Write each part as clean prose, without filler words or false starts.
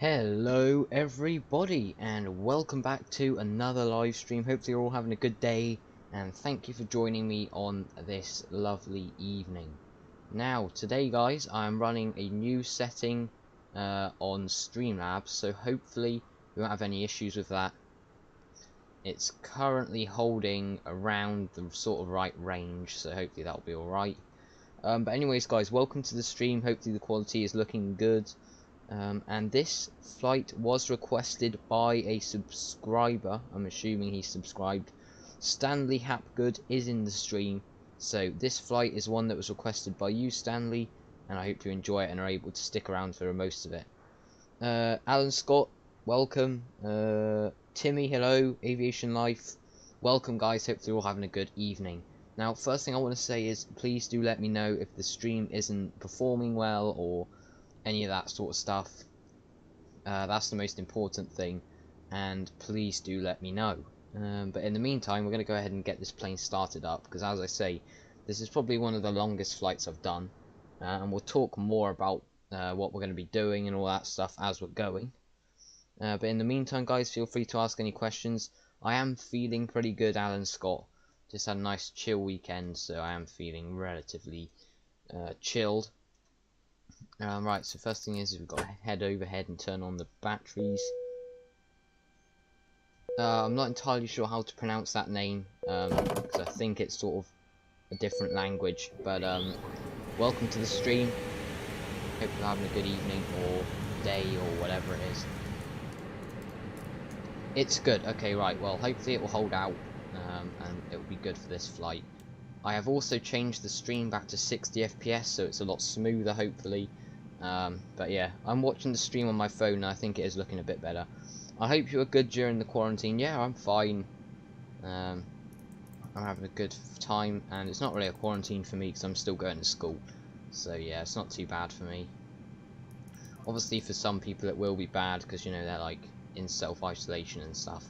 Hello everybody and welcome back to another live stream. Hopefully you're all having a good day and thank you for joining me on this lovely evening. Now today guys I'm running a new setting on Streamlabs, so hopefully we won't have any issues with that. It's currently holding around the sort of right range, so hopefully that'll be alright. But anyways guys, welcome to the stream. Hopefully the quality is looking good. And this flight was requested by a subscriber. I'm assuming he subscribed. Stanley Hapgood is in the stream, so this flight is one that was requested by you, Stanley, and I hope you enjoy it and are able to stick around for most of it. Alan Scott, welcome. Timmy, hello. Aviation Life, welcome guys. Hopefully you're all having a good evening. Now, first thing I want to say is please do let me know if the stream isn't performing well or any of that sort of stuff. That's the most important thing, and please do let me know. But in the meantime, we're going to go ahead and get this plane started up, because as I say, this is probably one of the longest flights I've done, and we'll talk more about what we're going to be doing and all that stuff as we're going. But in the meantime guys, feel free to ask any questions. I am feeling pretty good, Alan Scott. Just had a nice chill weekend, so I am feeling relatively chilled. Right, so first thing is we've got to head overhead and turn on the batteries. I'm not entirely sure how to pronounce that name, because I think it's sort of a different language, but welcome to the stream. Hope you're having a good evening or day or whatever it is. It's good, okay, right, well hopefully it will hold out, and it will be good for this flight. I have also changed the stream back to 60 FPS, so it's a lot smoother hopefully. But yeah, I'm watching the stream on my phone and I think it is looking a bit better. I hope you were good during the quarantine. Yeah, I'm fine. I'm having a good time, and it's not really a quarantine for me because I'm still going to school. So yeah, it's not too bad for me. Obviously for some people it will be bad because, you know, they're like in self-isolation and stuff.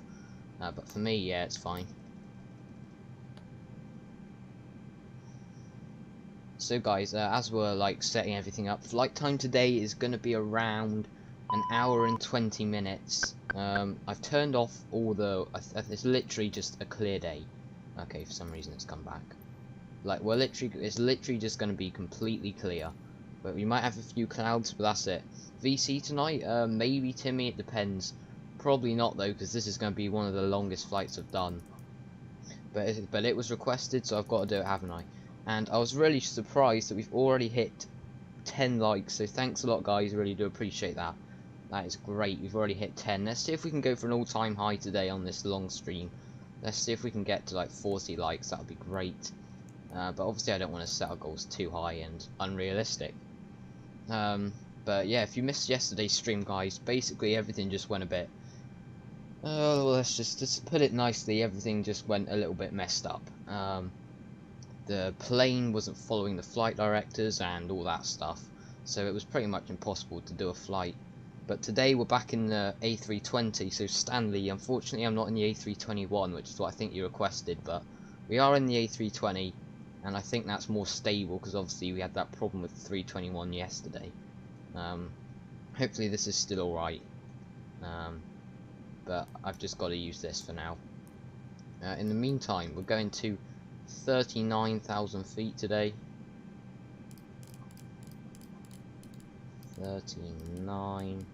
But for me, yeah, it's fine. So guys, as we're like setting everything up, flight time today is going to be around an hour and 20 minutes. I've turned off all the... it's literally just a clear day. Okay, for some reason it's come back. Like, it's literally just going to be completely clear. But we might have a few clouds, but that's it. VC tonight? Maybe, Timmy, it depends. Probably not though, because this is going to be one of the longest flights I've done. But it was requested, so I've got to do it, haven't I? And I was really surprised that we've already hit 10 likes, so thanks a lot guys, really do appreciate that. That is great, we've already hit 10. Let's see if we can go for an all-time high today on this long stream. Let's see if we can get to like 40 likes, that would be great. But obviously I don't want to set our goals too high and unrealistic. But yeah, if you missed yesterday's stream guys, basically everything just went a bit... let's just put it nicely, everything just went a little bit messed up. The plane wasn't following the flight directives and all that stuff, so it was pretty much impossible to do a flight. But today we're back in the A320, so Stanley, unfortunately I'm not in the A321, which is what I think you requested, but we are in the A320, and I think that's more stable, because obviously we had that problem with the 321 yesterday. Hopefully this is still alright, but I've just got to use this for now. In the meantime, we're going to 39,000 feet today. 39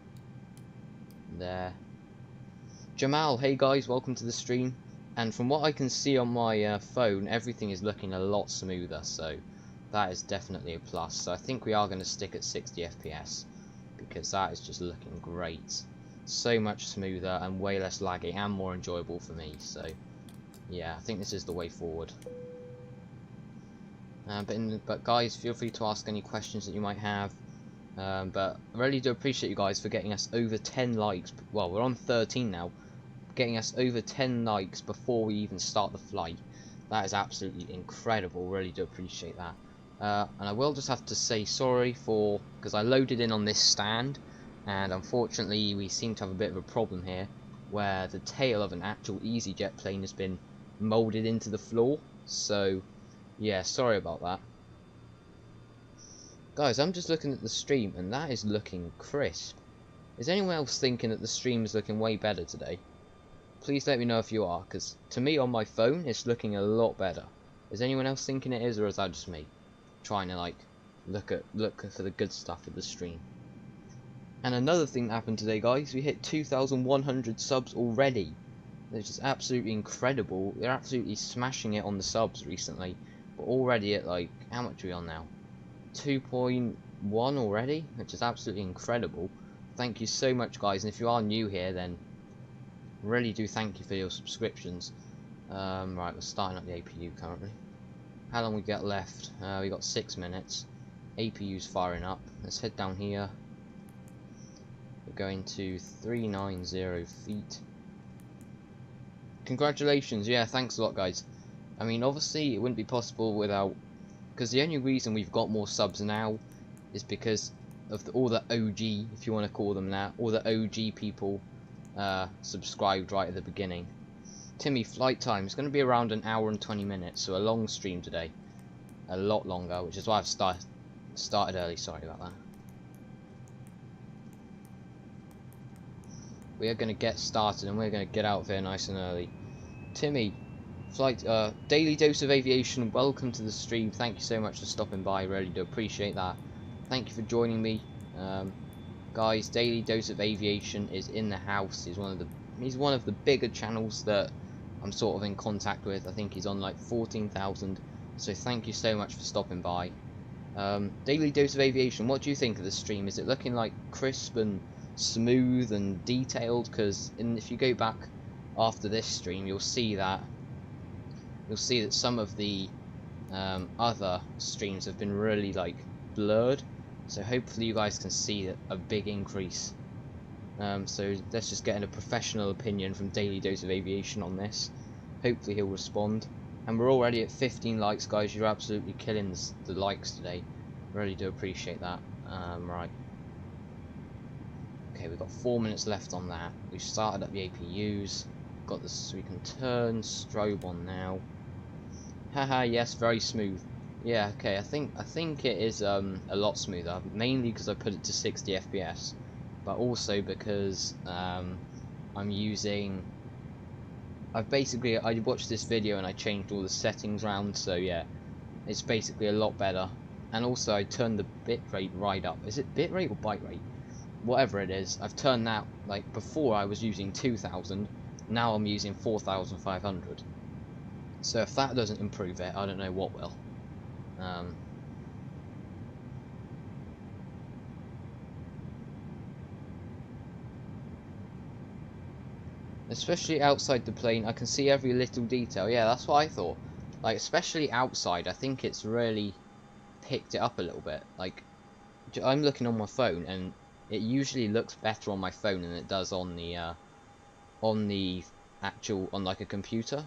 there. Jamal, hey guys, welcome to the stream. And from what I can see on my phone, everything is looking a lot smoother, so that is definitely a plus. So I think we are going to stick at 60 FPS because that is just looking great. So much smoother and way less laggy and more enjoyable for me. So yeah, I think this is the way forward. But guys, feel free to ask any questions that you might have. But I really do appreciate you guys for getting us over 10 likes. Well, we're on 13 now. Getting us over 10 likes before we even start the flight. That is absolutely incredible. Really do appreciate that. And I will just have to say sorry for... because I loaded in on this stand. And unfortunately we seem to have a bit of a problem here. Where the tail of an actual EasyJet plane has been moulded into the floor. So... yeah, sorry about that. Guys, I'm just looking at the stream and that is looking crisp. Is anyone else thinking that the stream is looking way better today? Please let me know if you are, because to me on my phone it's looking a lot better. Is anyone else thinking it is, or is that just me trying to like look for the good stuff of the stream? And another thing that happened today, guys, we hit 2,100 subs already. It's just absolutely incredible. They're absolutely smashing it on the subs recently. But already at like, how much are we on now? 2.1 already, which is absolutely incredible. Thank you so much, guys. And if you are new here, then really do thank you for your subscriptions. Right, we're starting up the APU currently. How long we got left? We got 6 minutes. APU's firing up. Let's head down here. We're going to 390 feet. Congratulations, yeah, thanks a lot, guys. I mean, obviously it wouldn't be possible without, because the only reason we've got more subs now is because of all the OG, if you want to call them that, all the OG people subscribed right at the beginning. Timmy, flight time is going to be around an hour and 20 minutes, so a long stream today, a lot longer, which is why I've started early. Sorry about that. We are going to get started and we're going to get out of here nice and early. Timmy, flight, Daily Dose of Aviation, welcome to the stream. Thank you so much for stopping by. Really do appreciate that. Thank you for joining me, guys. Daily Dose of Aviation is in the house. He's one of the bigger channels that I'm sort of in contact with. I think he's on like 14,000. So thank you so much for stopping by. Daily Dose of Aviation, what do you think of the stream? Is it looking like crisp and smooth and detailed? Because if you go back after this stream, you'll see that some of the other streams have been really like blurred. So hopefully you guys can see a big increase. So let's just get a professional opinion from Daily Dose of Aviation on this. Hopefully he'll respond. And we're already at 15 likes, guys. You're absolutely killing the likes today. Really do appreciate that. Right. Okay, we've got 4 minutes left on that. We've started up the APUs. Got this, so we can turn strobe on now. Haha, yes, very smooth. Yeah, okay, I think it is a lot smoother, mainly because I put it to 60 FPS, but also because I watched this video and I changed all the settings around, so yeah, it's basically a lot better. And also I turned the bitrate right up. Is it bitrate or byte rate? Whatever it is, I've turned that, like before I was using 2000, now I'm using 4500. So if that doesn't improve it, I don't know what will. Especially outside the plane, I can see every little detail. Yeah, that's what I thought. Like, especially outside, I think it's really picked it up a little bit. Like, I'm looking on my phone, and it usually looks better on my phone than it does on the like a computer.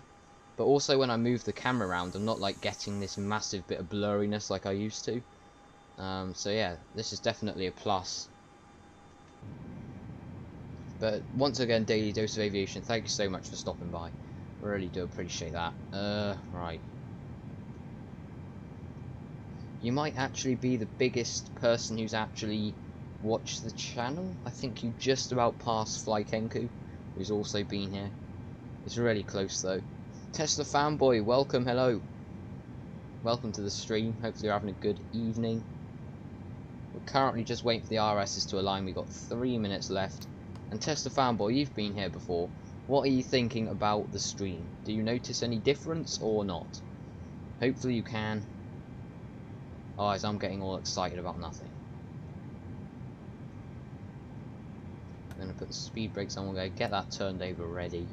But also when I move the camera around, I'm not like getting this massive bit of blurriness like I used to. So yeah, this is definitely a plus. But once again, Daily Dose of Aviation, thank you so much for stopping by. Really do appreciate that. Right. You might actually be the biggest person who's actually watched the channel. I think you just about passed Flykenku, who's also been here. It's really close though. Tesla fanboy, welcome, hello. Welcome to the stream. Hopefully you're having a good evening. We're currently just waiting for the RSs to align. We've got 3 minutes left. And Tesla fanboy, you've been here before. What are you thinking about the stream? Do you notice any difference or not? Hopefully you can. Otherwise I'm getting all excited about nothing. I'm going to put the speed brakes on. We're going to get that turned over ready.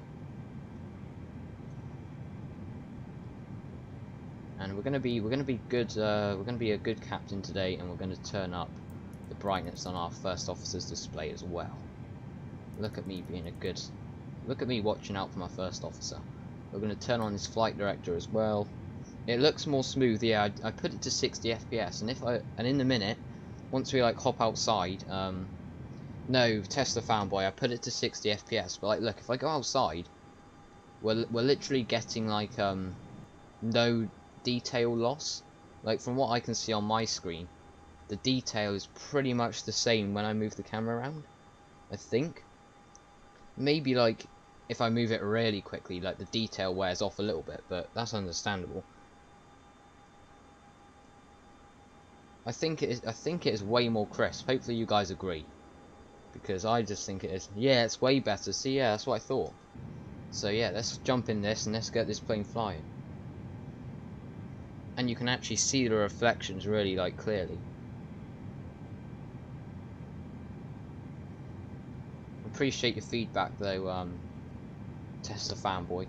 And we're gonna be good. We're gonna be a good captain today, and we're gonna turn up the brightness on our first officer's display as well. Look at me being a good. Look at me watching out for my first officer. We're gonna turn on his flight director as well. It looks more smooth. Yeah, I put it to 60 FPS, and in a minute, once we like hop outside, no, Tesla fanboy, I put it to 60 FPS. But like, look, if I go outside, we're literally getting like no detail loss. Like from what I can see on my screen, the detail is pretty much the same when I move the camera around. I think. Maybe like if I move it really quickly, like the detail wears off a little bit, but that's understandable. I think it is way more crisp. Hopefully you guys agree, because I just think it is. Yeah, it's way better. See, yeah, that's what I thought. So yeah, let's jump in this and let's get this plane flying. And you can actually see the reflections really like clearly. Appreciate your feedback though, Tesla fanboy.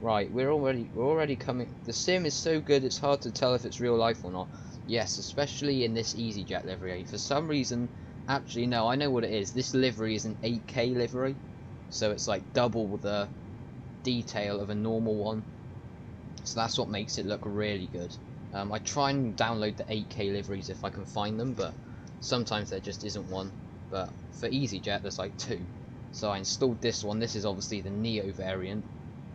Right, we're already coming. The sim is so good it's hard to tell if it's real life or not. Yes, especially in this EasyJet livery. For some reason, actually no, I know what it is. This livery is an 8K livery, so it's like double the detail of a normal one. So that's what makes it look really good. I try and download the 8K liveries if I can find them, but sometimes there just isn't one. But for EasyJet, there's like 2. So I installed this one. This is obviously the Neo variant.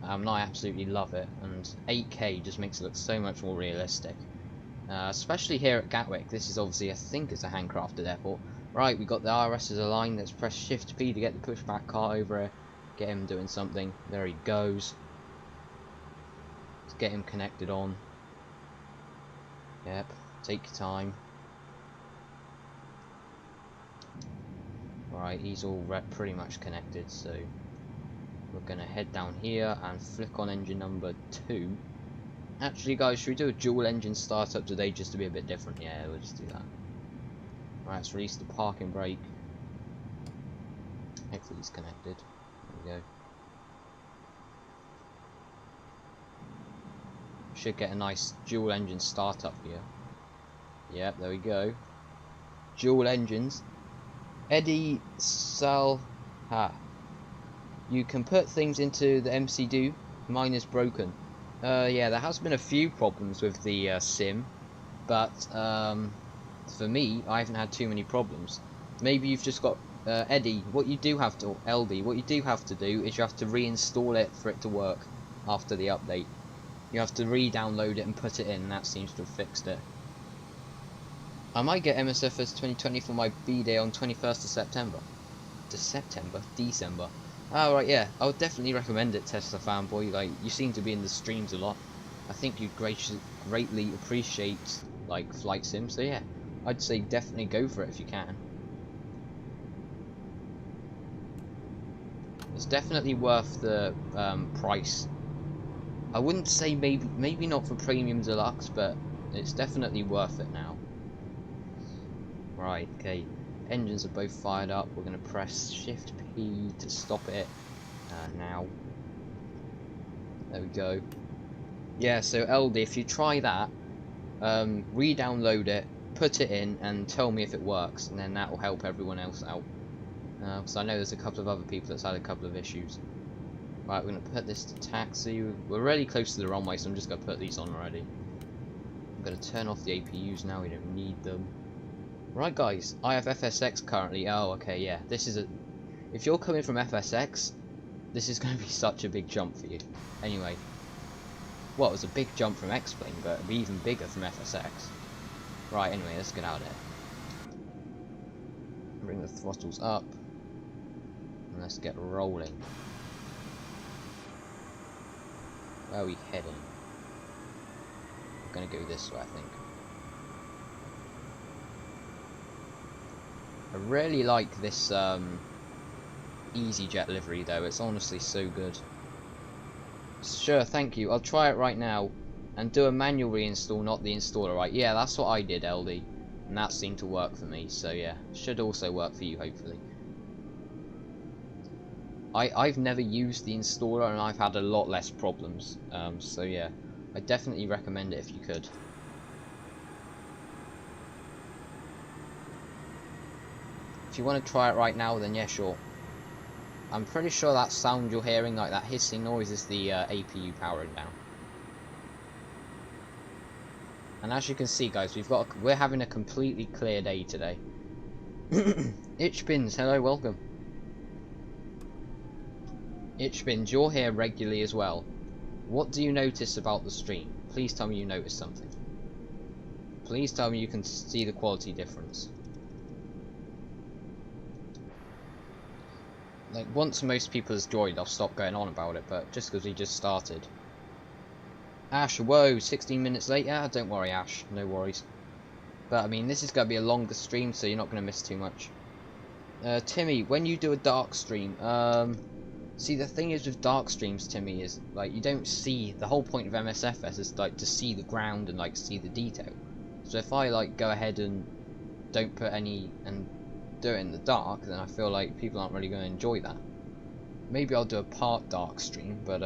And I absolutely love it, and 8K just makes it look so much more realistic. Especially here at Gatwick. This is obviously, I think it's a handcrafted airport. Right, we got the RSs aligned. Let's press Shift P to get the pushback car over here. Get him doing something. There he goes. Let's get him connected on. Yep, take your time. Right, he's all pretty much connected, so we're going to head down here and flick on engine number 2. Actually, guys, should we do a dual engine startup today just to be a bit different? Yeah, we'll just do that. Right, let's release the parking brake. Hopefully he's connected. There we go. Should get a nice dual engine startup here. Yep, there we go. Dual engines. Eddie Salha. You can put things into the MCDU. Mine is broken. Yeah, there has been a few problems with the sim, but for me, I haven't had too many problems. Maybe you've just got Eddie. What you do have to LD. What you do have to do is you have to reinstall it for it to work after the update. You have to re-download it and put it in. And that seems to have fixed it. I might get MSFS 2020 for my B-Day on 21st of September. December. Oh, right, yeah. I would definitely recommend it, Tesla fanboy. Like, you seem to be in the streams a lot. I think you'd greatly appreciate, like, flight sim. So, yeah, I'd say definitely go for it if you can. It's definitely worth the price. I wouldn't say maybe not for Premium Deluxe, but it's definitely worth it now. Right, okay. Engines are both fired up. We're going to press Shift P to stop it. Now. There we go. Yeah, so LD, if you try that, re-download it, put it in, and tell me if it works, and then that will help everyone else out. Because I know there's a couple of other people that's had a couple of issues. Right, we're going to put this to taxi. We're really close to the runway, so I'm just going to put these on already. I'm going to turn off the APUs now, we don't need them. Right, guys, I have FSX currently. Oh, okay, yeah. This is a... If you're coming from FSX, this is going to be such a big jump for you. Anyway. Well, it was a big jump from X-Plane, but it'll be even bigger from FSX. Right, anyway, let's get out of there. Bring the throttles up. And let's get rolling. Where are we heading? We're going to go this way, I think. I really like this EasyJet livery though, it's honestly so good. Sure, thank you. I'll try it right now and do a manual reinstall, not the installer, right? Yeah, that's what I did, LD. And that seemed to work for me, so yeah. Should also work for you, hopefully. I've never used the installer and I've had a lot less problems. So yeah, I definitely recommend it if you could. If you want to try it right now, then yeah, sure. I'm pretty sure that sound you're hearing, like that hissing noise, is the APU powering down. And as you can see, guys, we're having a completely clear day today. Itchbins, hello, welcome. Itchbins, you're here regularly as well. What do you notice about the stream? Please tell me you notice something. Please tell me you can see the quality difference. Like, once most people has joined, I'll stop going on about it, but just because we just started. Ash, whoa, 16 minutes late? Yeah, don't worry, Ash, no worries. But, I mean, this is going to be a longer stream, so you're not going to miss too much. Timmy, when you do a dark stream, see, the thing is with dark streams, Timmy, is, like, you don't see, the whole point of MSFS is, like, to see the ground and, like, see the detail. So if I, like, go ahead and don't put any, and do it in the dark, then I feel like people aren't really going to enjoy that. Maybe I'll do a part dark stream, but,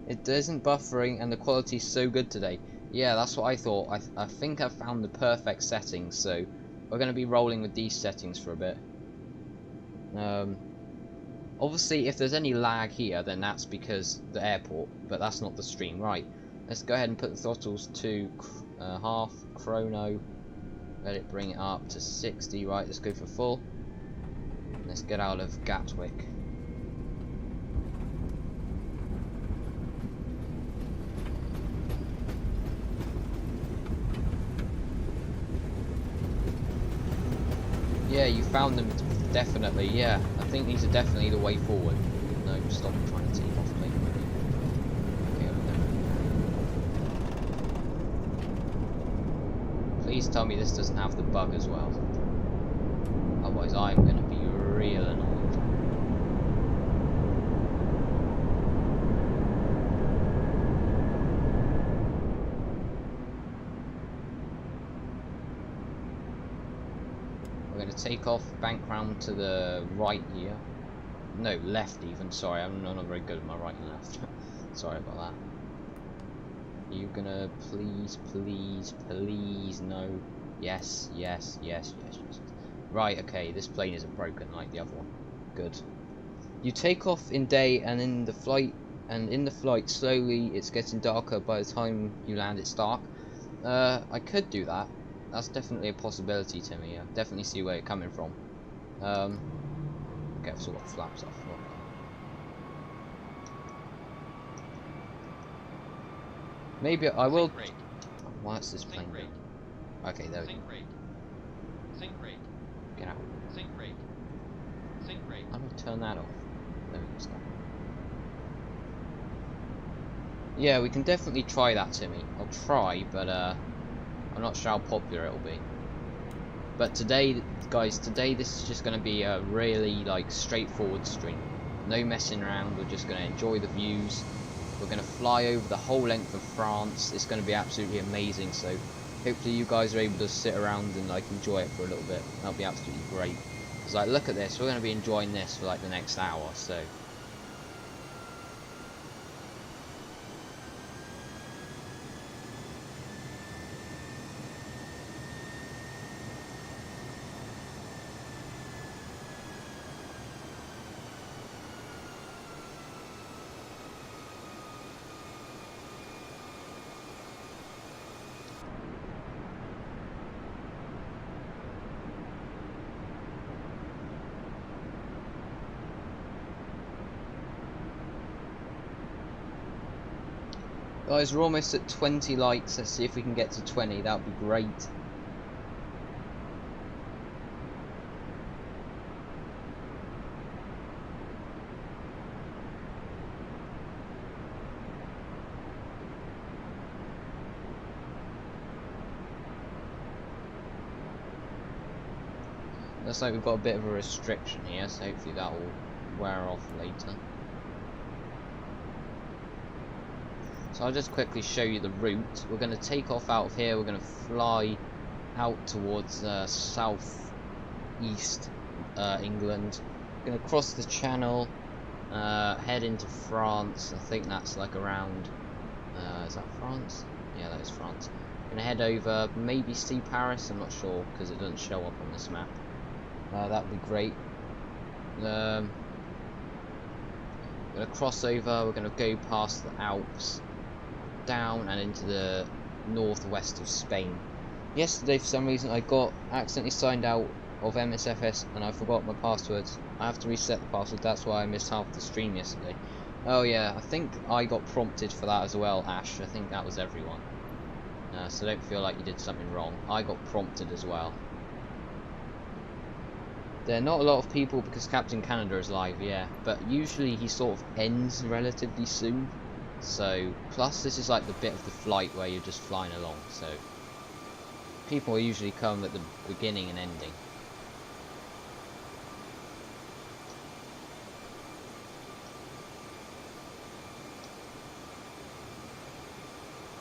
it isn't buffering and the quality's so good today. Yeah, that's what I thought. I think I've found the perfect settings, so we're going to be rolling with these settings for a bit. Obviously, if there's any lag here, then that's because the airport, but that's not the stream. Right, let's go ahead and put the throttles to half chrono. Let it bring it up to 60. Right, let's go for full. Let's get out of Gatwick. Yeah, you found them definitely, yeah. I think these are definitely the way forward. No, stop trying to take off, please. Okay, please tell me this doesn't have the bug as well. Otherwise I'm going to be real annoyed. We're going to take off, bank round to the right here. No, left even, sorry, I'm not very good at my right and left. Sorry about that. Are you gonna please, no. Yes. Right, okay, this plane isn't broken like the other one. Good. You take off in day and in the flight slowly it's getting darker. By the time you land it's dark. I could do that. That's definitely a possibility to me. I definitely see where you're coming from. Okay, I've still got flaps off. Okay. Maybe I will. Why is this plane? Okay, there we go. Get out. How do I turn that off? There we go. Stop. Yeah, we can definitely try that, Timmy. I'll try, but I'm not sure how popular it'll be. But today, guys, this is just going to be a really, like, straightforward stream. No messing around, we're just going to enjoy the views. We're going to fly over the whole length of France. It's going to be absolutely amazing, so hopefully you guys are able to sit around and, like, enjoy it for a little bit. That'll be absolutely great. Because, like, look at this, we're going to be enjoying this for, like, the next hour, so... Guys, we're almost at 20 likes. Let's see if we can get to 20. That would be great. Looks like we've got a bit of a restriction here, so hopefully that will wear off later. So I'll just quickly show you the route. We're going to take off out of here. We're going to fly out towards south east England. We're going to cross the channel, head into France. I think that's like around, is that France? Yeah, that is France. Going to head over, maybe see Paris, I'm not sure because it doesn't show up on this map. That would be great. We're going to cross over, we're going to go past the Alps, down and into the northwest of Spain. Yesterday, for some reason, I got accidentally signed out of MSFS and I forgot my passwords. I have to reset the password, that's why I missed half the stream yesterday. Oh yeah, I think I got prompted for that as well, Ash. I think that was everyone. So don't feel like you did something wrong. I got prompted as well. There are not a lot of people because Captain Canada is live, yeah, but usually he sort of ends relatively soon. So, plus this is like the bit of the flight where you're just flying along, so people usually come at the beginning and ending.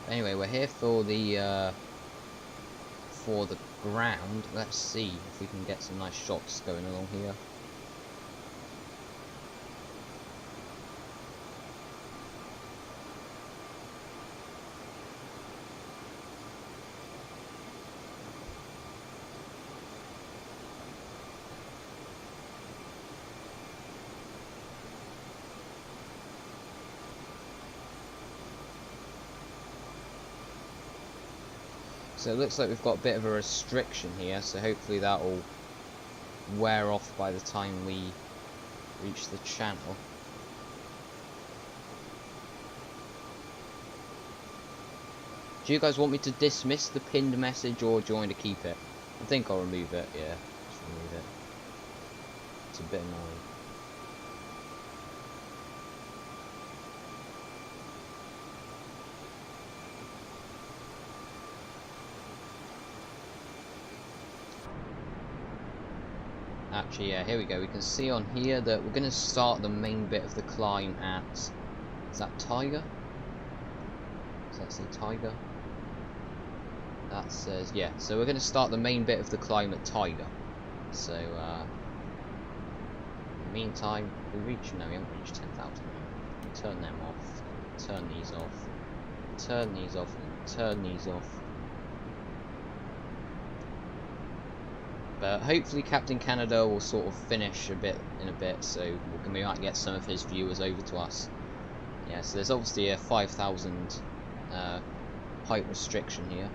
Anyway, we're here for the ground. Let's see if we can get some nice shots going along here. So it looks like we've got a bit of a restriction here, so hopefully that will wear off by the time we reach the channel. Do you guys want me to dismiss the pinned message or do you want me to keep it? I think I'll remove it, yeah, just remove it. It's a bit annoying. Actually, yeah, here we go. We can see on here that we're going to start the main bit of the climb at... Is that Tiger? Does that say Tiger? That says... Yeah, so we're going to start the main bit of the climb at Tiger. So, in the meantime, we reach... No, we haven't reached 10,000. Turn them off. Turn these off. Turn these off. And turn these off. But hopefully Captain Canada will sort of finish in a bit, so we might get some of his viewers over to us. Yeah, so there's obviously a 5,000 height restriction here.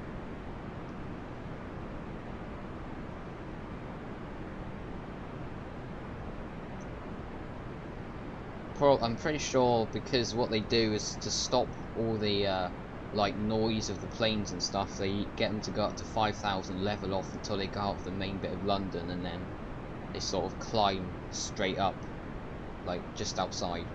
I'm pretty sure because what they do is to stop all the like noise of the planes and stuff, they get them to go up to 5,000 level off until they go out of the main bit of London, and then they sort of climb straight up, like just outside.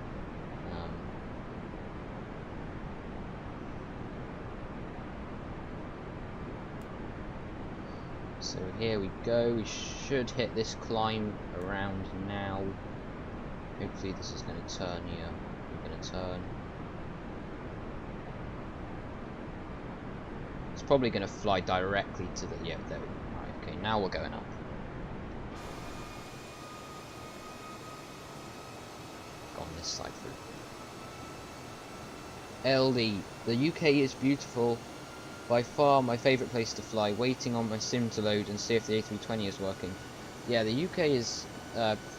So here we go, we should hit this climb around now. Hopefully this is going to turn here. We're going to turn. It's probably going to fly directly to the... Yeah, there we go. Right, okay, now we're going up. Go on this side through. LD. The UK is beautiful. By far my favourite place to fly. Waiting on my sim to load and see if the A320 is working. Yeah, the UK is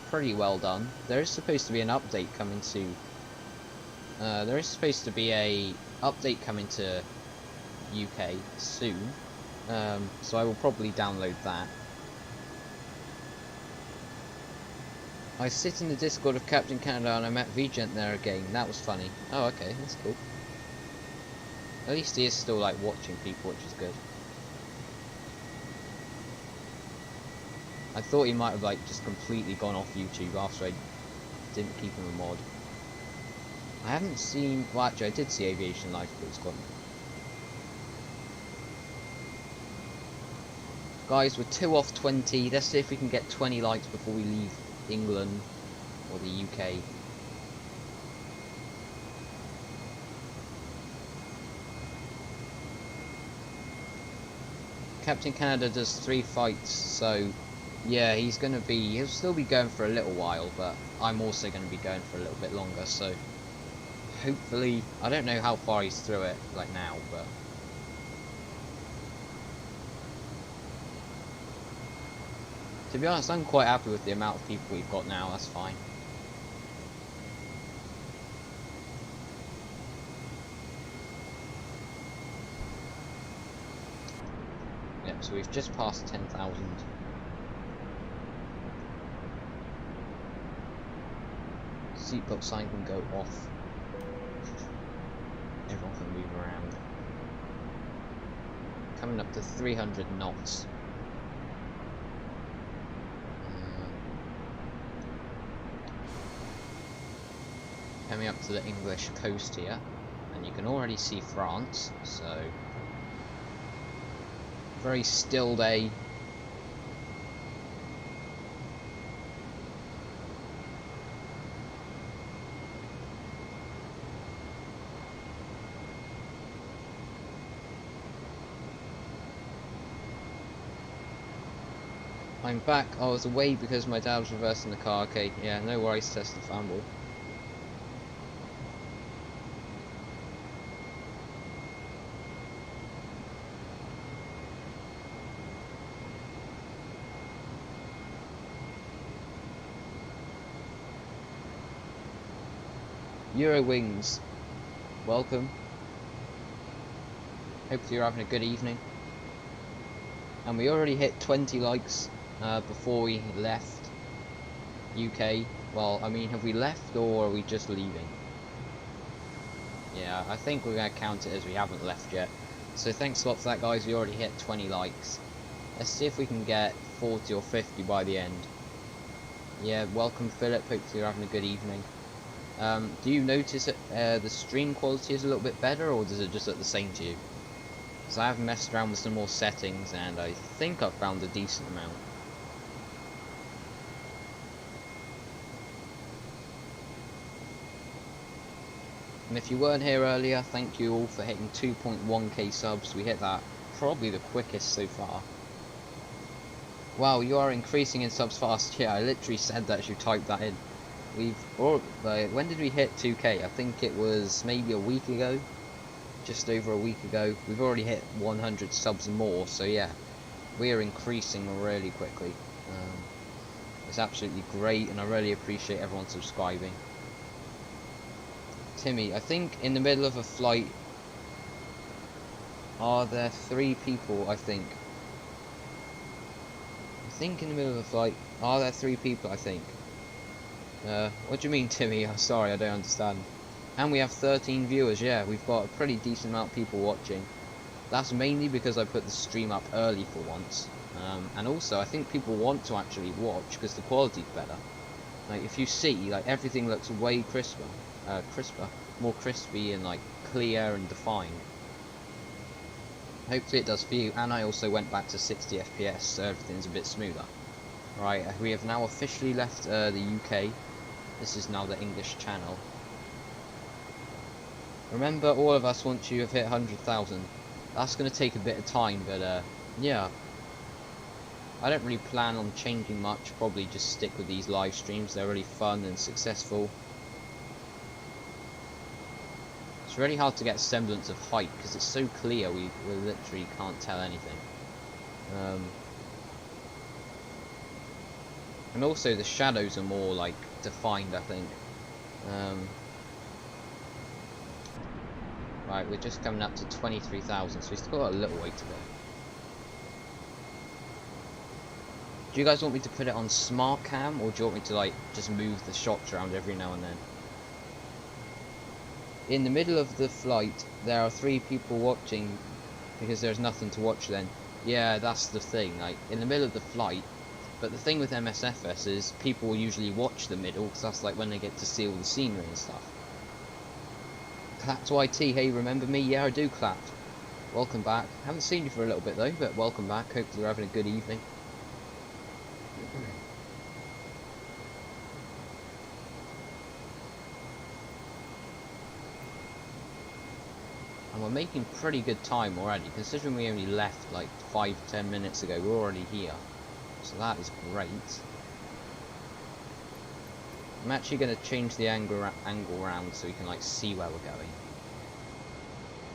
pretty well done. There is supposed to be an update coming to... there is supposed to be a update coming to UK soon, so I will probably download that. I sit in the Discord of Captain Canada and I met EasyJet there again. That was funny. Oh, okay, that's cool. At least he is still like watching people, which is good. I thought he might have like just completely gone off YouTube after I didn't keep him a mod. I haven't seen... Well, actually, I did see Aviation Life, but it's gone. Guys, we're 2 off 20. Let's see if we can get 20 likes before we leave England or the UK. Captain Canada does 3 fights, so yeah, he'll still be going for a little while, but I'm also going to be going for a little bit longer, so hopefully, I don't know how far he's through it, like now, but to be honest, I'm quite happy with the amount of people we've got now, that's fine. Yep, so we've just passed 10,000. Seatbelt sign can go off. Everyone can move around. coming up to 300 knots. Coming up to the English coast here, and you can already see France, so very still day. I'm back. I was away because my dad was reversing the car. Okay, yeah, no worries, test the fanboy. Eurowings, welcome. Hopefully you're having a good evening. And we already hit 20 likes before we left UK. Well, I mean, have we left or are we just leaving? Yeah, I think we're going to count it as we haven't left yet. So thanks a lot for that, guys. We already hit 20 likes. Let's see if we can get 40 or 50 by the end. Yeah, welcome Philip. Hopefully you're having a good evening. Do you notice that the stream quality is a little bit better, or does it just look the same to you? Because I have messed around with some more settings, and I think I've found a decent amount. And if you weren't here earlier, thank you all for hitting 2.1k subs. We hit that probably the quickest so far. Wow, you are increasing in subs fast. Yeah, I literally said that as you typed that in. When did we hit 2k? I think it was maybe a week ago, just over a week ago. We've already hit 100 subs more, so yeah, we are increasing really quickly. It's absolutely great, and I really appreciate everyone subscribing. Timmy, I think in the middle of a flight, are there 3 people, I think in the middle of a flight, are there 3 people, I think. What do you mean, Timmy? I'm sorry, I don't understand. And we have 13 viewers. Yeah, we've got a pretty decent amount of people watching. That's mainly because I put the stream up early for once. And also, I think people want to actually watch because the quality's better. Like, if you see, like, everything looks way crisper, more crispy and, like, clear and defined. Hopefully it does for you. And I also went back to 60 FPS, so everything's a bit smoother. Right, we have now officially left the UK. This is now the English channel. Remember, all of us, once you have hit 100,000, that's going to take a bit of time, but yeah. I don't really plan on changing much, probably just stick with these live streams. They're really fun and successful. It's really hard to get a semblance of height, because it's so clear we literally can't tell anything. And also the shadows are more, like, defined, I think. Right, we're just coming up to 23,000, so we've still got a little way to go. Do you guys want me to put it on smart cam, or do you want me to, like, just move the shots around every now and then? In the middle of the flight, there are 3 people watching, because there's nothing to watch then. Yeah, that's the thing, like, in the middle of the flight. But the thing with MSFS is people will usually watch the middle, because that's like when they get to see all the scenery and stuff. Clap to IT, hey, remember me? Yeah, I do clap. Welcome back. Haven't seen you for a little bit though, but welcome back. Hope you're having a good evening. And we're making pretty good time already, considering we only left like 5-10 minutes ago. We're already here. So that is great. I'm actually going to change the angle round so we can like see where we're going.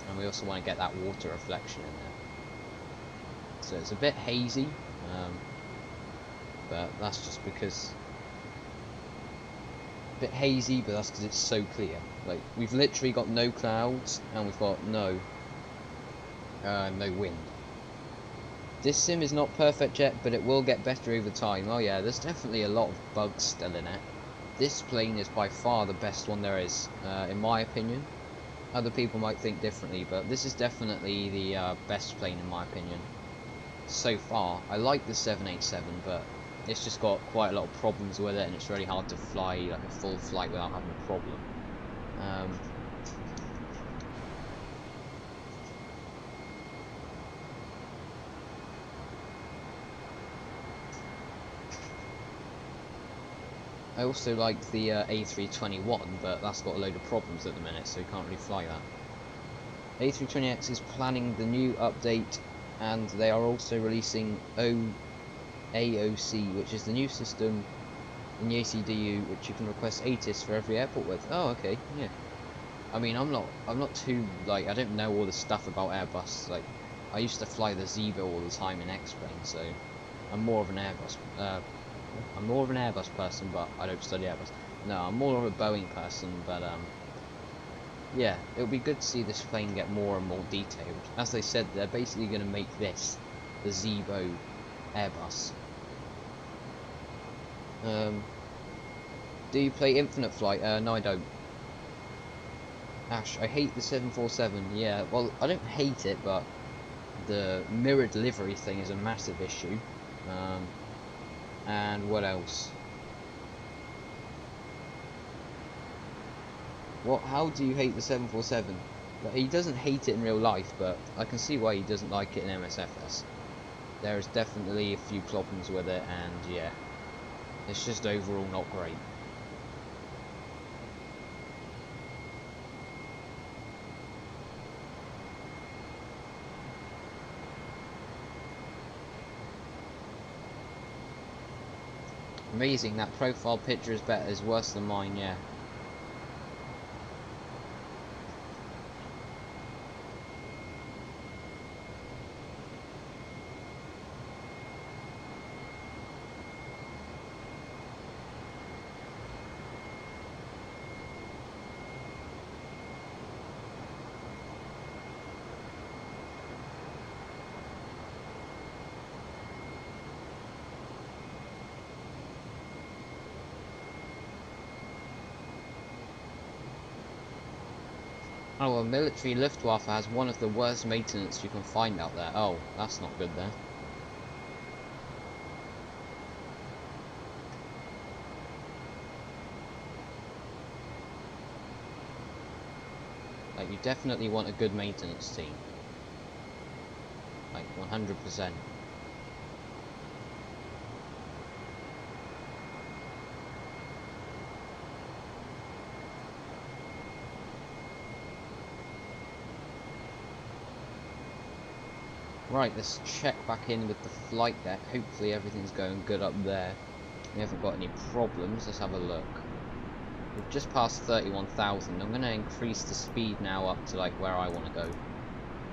And we also want to get that water reflection in there. So it's a bit hazy, but that's just because... A bit hazy, but that's because it's so clear. Like, we've literally got no clouds, and we've got no wind. This sim is not perfect yet, but it will get better over time. Oh yeah, there's definitely a lot of bugs still in it. This plane is by far the best one there is, in my opinion. Other people might think differently, but this is definitely the best plane in my opinion. So far, I like the 787, but it's just got quite a lot of problems with it, and it's really hard to fly like a full flight without having a problem. I also like the A321, but that's got a load of problems at the minute, so you can't really fly that. A320X is planning the new update, and they are also releasing AOC, which is the new system in the ACDU, which you can request ATIS for every airport with. Oh, okay, yeah. I mean, I'm not too, like, I don't know all the stuff about Airbus. Like, I used to fly the Zebo all the time in X-Plane, so I'm more of an Airbus person, but I don't study Airbus. No, I'm more of a Boeing person, but yeah, it would be good to see this plane get more and more detailed. As they said, they're basically going to make this the Zebo Airbus. Do you play Infinite Flight? No, I don't. Ash, I hate the 747. Yeah, well, I don't hate it, but the mirrored livery thing is a massive issue. And what else? What? How do you hate the 747? He doesn't hate it in real life, but I can see why he doesn't like it in MSFS. There is definitely a few problems with it, and yeah, it's just overall not great. Amazing, that profile picture is worse than mine, yeah. Oh, well, military Luftwaffe has one of the worst maintenance you can find out there. Oh, that's not good there. Like, you definitely want a good maintenance team. Like, 100%. Right, let's check back in with the flight deck. Hopefully everything's going good up there. We haven't got any problems. Let's have a look. We've just passed 31,000. I'm going to increase the speed now up to like where I want to go.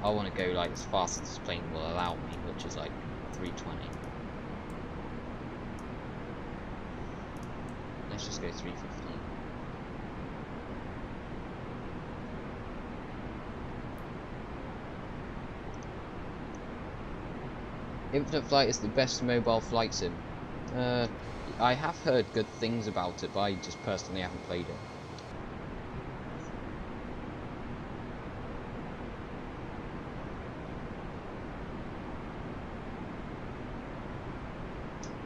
I want to go like as fast as this plane will allow me, which is like 320. Let's just go 315. Infinite Flight is the best mobile flight sim. I have heard good things about it, but I just personally haven't played it.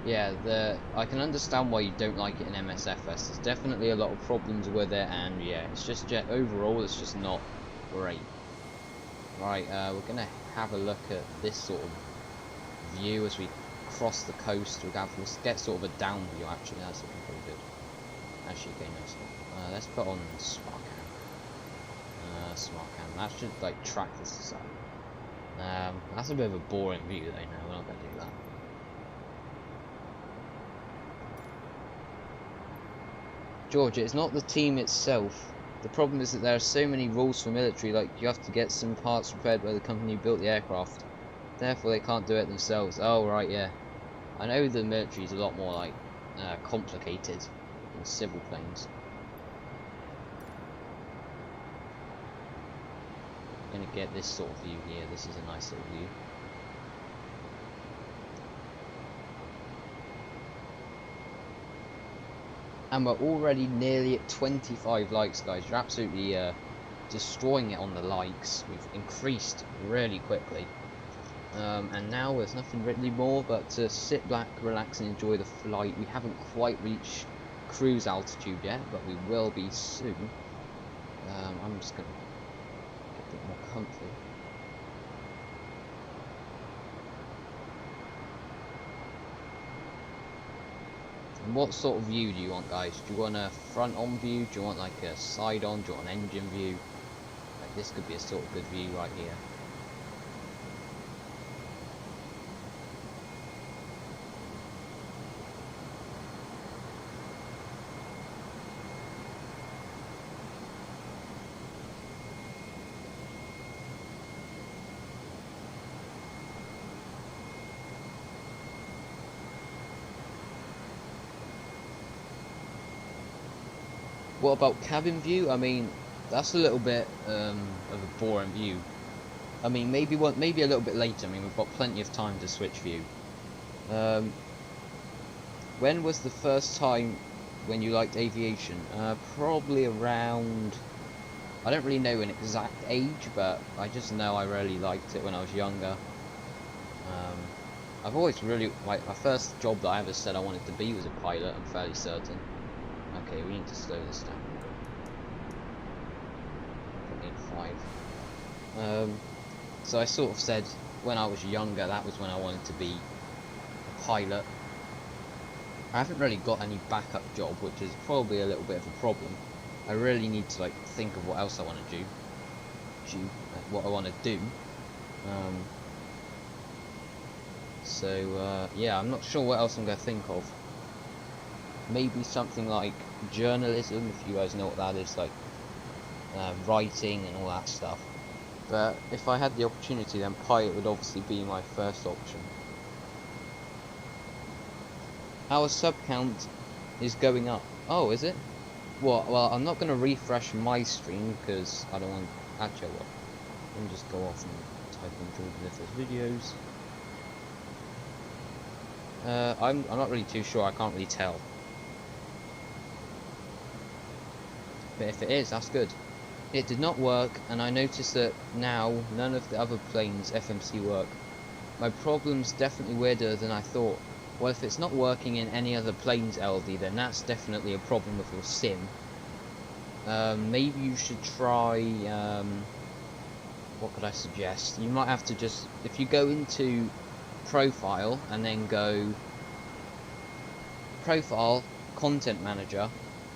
Yeah, I can understand why you don't like it in MSFS. There's definitely a lot of problems with it, and yeah, it's just overall it's just not great. Right, we're gonna have a look at this sort of view as we cross the coast. We'll get sort of a down view. Actually, that's looking pretty good. Actually, okay, no, stop. Let's put on smart cam. Smart cam. That should like track this out. That's a bit of a boring view, though. No, we're not gonna do that. Georgia, it's not the team itself. The problem is that there are so many rules for military. Like you have to get some parts repaired by the company who built the aircraft. Therefore, they can't do it themselves. Oh, right, yeah. I know the military is a lot more, like, complicated than civil planes. I'm gonna get this sort of view here. This is a nice little view. And we're already nearly at 25 likes, guys. You're absolutely destroying it on the likes. We've increased really quickly. And now there's nothing really more but to sit back, relax and enjoy the flight. We haven't quite reached cruise altitude yet, but we will be soon. I'm just going to get a bit more comfy. And what sort of view do you want, guys? Do you want a front-on view? Do you want like a side-on? Do you want an engine view? Like, this could be a sort of good view right here. What about cabin view? I mean, that's a little bit of a boring view. I mean, maybe a little bit later. I mean, we've got plenty of time to switch view. When was the first time when you liked aviation? Probably around, I don't really know an exact age, but I just know I really liked it when I was younger. I've always really, like, my first job that I ever said I wanted to be was a pilot, I'm fairly certain. Okay, we need to slow this down. I need 5. So I sort of said when I was younger that was when I wanted to be a pilot. I haven't really got any backup job, which is probably a little bit of a problem. I really need to like think of what else I want to do, what I want to do. Yeah, I'm not sure what else I'm going to think of. Maybe something like journalism, if you guys know what that is, like writing and all that stuff. But if I had the opportunity, then pilot would obviously be my first option. Our sub count is going up. Oh, is it? Well, I'm not going to refresh my stream because I don't want. Actually, what? Let me just go off and type in Jordan Lifford's videos. I'm not really too sure. I can't really tell. But if it is, that's good. It did not work, and I noticed that now none of the other planes FMC work. My problem's definitely weirder than I thought. Well, if it's not working in any other planes, LD, then that's definitely a problem with your sim. Maybe you should try, what could I suggest? You might have to just, if you go into Profile, and then go Profile, Content Manager,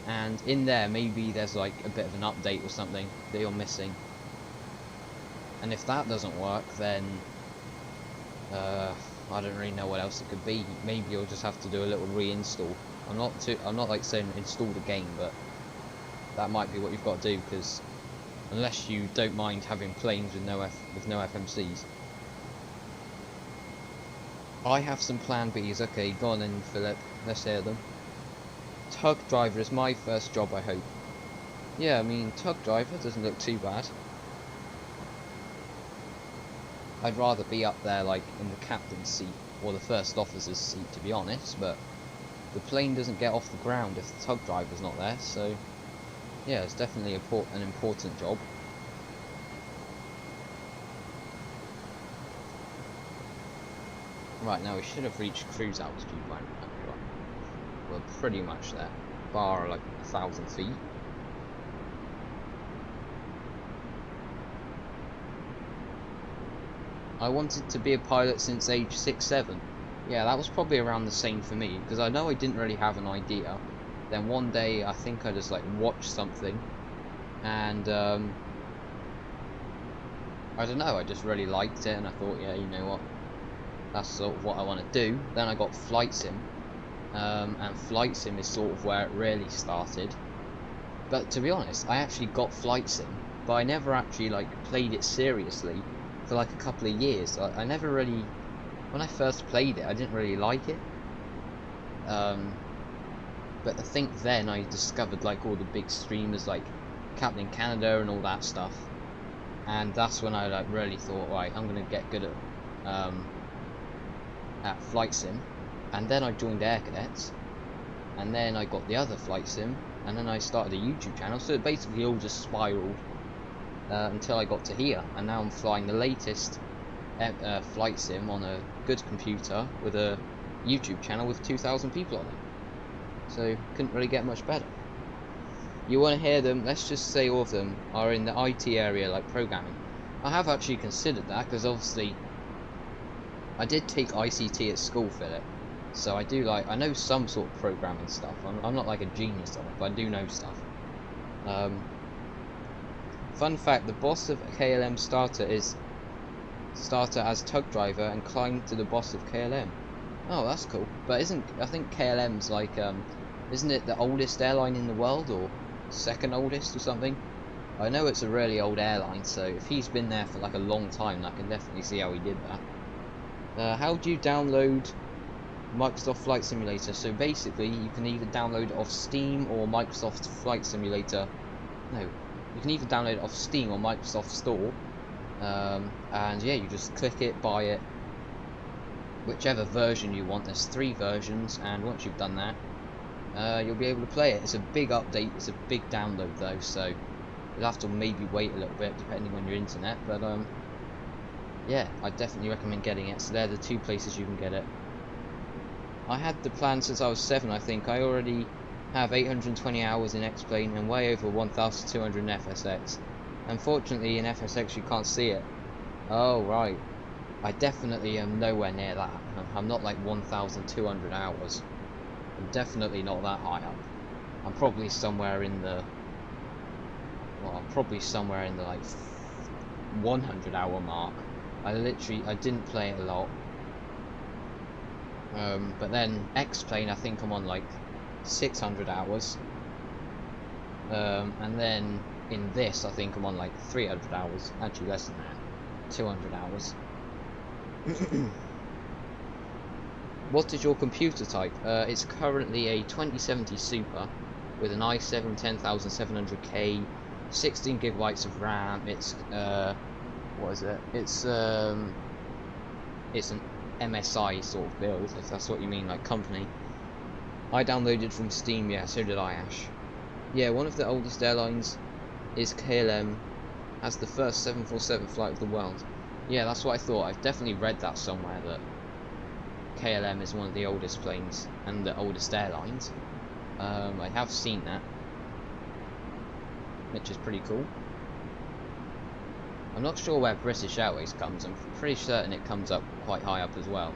and in there maybe there's like a bit of an update or something that you're missing. And if that doesn't work, then I don't really know what else it could be. Maybe you'll just have to do a little reinstall. I'm not like saying install the game, but that might be what you've got to do, because unless you don't mind having planes with no FMCs. I have some plan Bs. Okay, go on then, Philip. Let's hear them. Tug driver is my first job, I hope. Yeah, I mean, tug driver doesn't look too bad. I'd rather be up there, like, in the captain's seat, or the first officer's seat, to be honest, but the plane doesn't get off the ground if the tug driver's not there, so yeah, it's definitely an important job. Right, now we should have reached cruise altitude by now. We're pretty much there, bar like 1,000 feet. I wanted to be a pilot since age 6-7. Yeah, that was probably around the same for me, because I know I didn't really have an idea. Then one day, I think I just like watched something, and I don't know, I just really liked it, and I thought, yeah, you know what, that's sort of what I want to do. Then I got flight sim, and flight sim is sort of where it really started. But to be honest, I actually got flight sim, but I never actually like played it seriously for like a couple of years. I never really, when I first played it, I didn't really like it. But I think then I discovered like all the big streamers like Captain Canada and all that stuff, and that's when I like really thought, right, I'm gonna get good at flight sim. And then I joined Air Cadets, and then I got the other flight sim, and then I started a YouTube channel. So it basically all just spiraled. until I got to here, and now I'm flying the latest flight sim on a good computer with a YouTube channel with 2,000 people on it. So couldn't really get much better. You want to hear them? Let's just say all of them are in the IT area, like programming. I have actually considered that because obviously I did take ICT at school, Philip. So I do I know some sort of programming stuff. I'm not like a genius on it, but I do know stuff. Fun fact: the boss of KLM starter as tug driver and climbed to the boss of KLM. Oh, that's cool. But I think KLM's like isn't it the oldest airline in the world, or second oldest or something? I know it's a really old airline, so if he's been there for like a long time, I can definitely see how he did that. How do you download Microsoft Flight Simulator? So basically, you can either download it off Steam or Microsoft Flight Simulator. No, you can either download it off Steam or Microsoft Store. And yeah, you just click it, buy it, whichever version you want. There's 3 versions, and once you've done that, you'll be able to play it. It's a big update, it's a big download though, so you'll have to maybe wait a little bit depending on your internet, but yeah, I definitely recommend getting it. So they're the 2 places you can get it. I had the plan since I was 7, I think. I already have 820 hours in X-Plane and way over 1,200 in FSX. Unfortunately in FSX you can't see it. Oh right, I definitely am nowhere near that. I'm not like 1,200 hours. I'm definitely not that high up. I'm probably somewhere in the like 100 hour mark. I didn't play it a lot. But then X-Plane, I think I'm on like 600 hours. And then in this, I think I'm on like 300 hours. Actually less than that. 200 hours. What is your computer type? It's currently a 2070 Super with an i7 10700K, 16 gigabytes of RAM. It's what is it? It's an MSI sort of build, if that's what you mean, like company. I downloaded from Steam, yeah, so did I, Ash. Yeah, one of the oldest airlines is KLM, has the first 747 flight of the world. Yeah, that's what I thought. I've definitely read that somewhere, that KLM is one of the oldest planes and the oldest airlines. I have seen that, which is pretty cool. I'm not sure where British Airways comes. I'm pretty certain it comes up quite high up as well.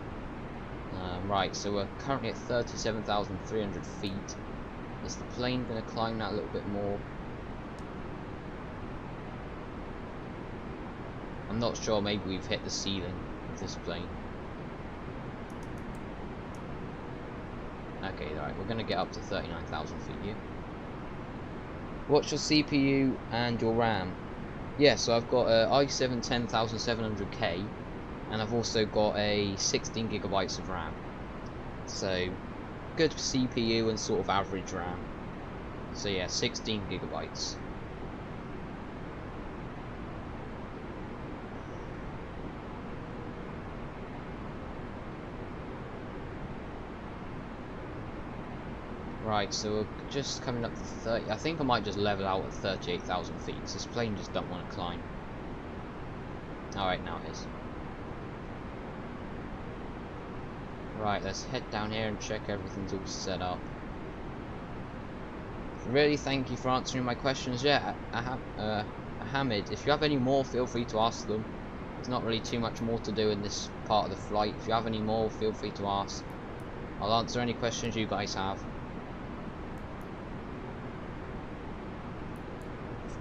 Right, so we're currently at 37,300 feet. Is the plane going to climb that a little bit more? I'm not sure. Maybe we've hit the ceiling of this plane. Okay, right, we're going to get up to 39,000 feet here. What's your CPU and your RAM? Yeah, so I've got a i7 10700K, and I've also got a 16 gigabytes of RAM. So, good CPU and sort of average RAM. So yeah, 16 gigabytes. Right, so we're just coming up to 30. I think I might just level out at 38,000 feet, because this plane just don't want to climb. Alright, now it is. Right, let's head down here and check everything's all set up. Really, thank you for answering my questions. Yeah, Hamid, if you have any more, feel free to ask them. There's not really too much more to do in this part of the flight. If you have any more, feel free to ask. I'll answer any questions you guys have.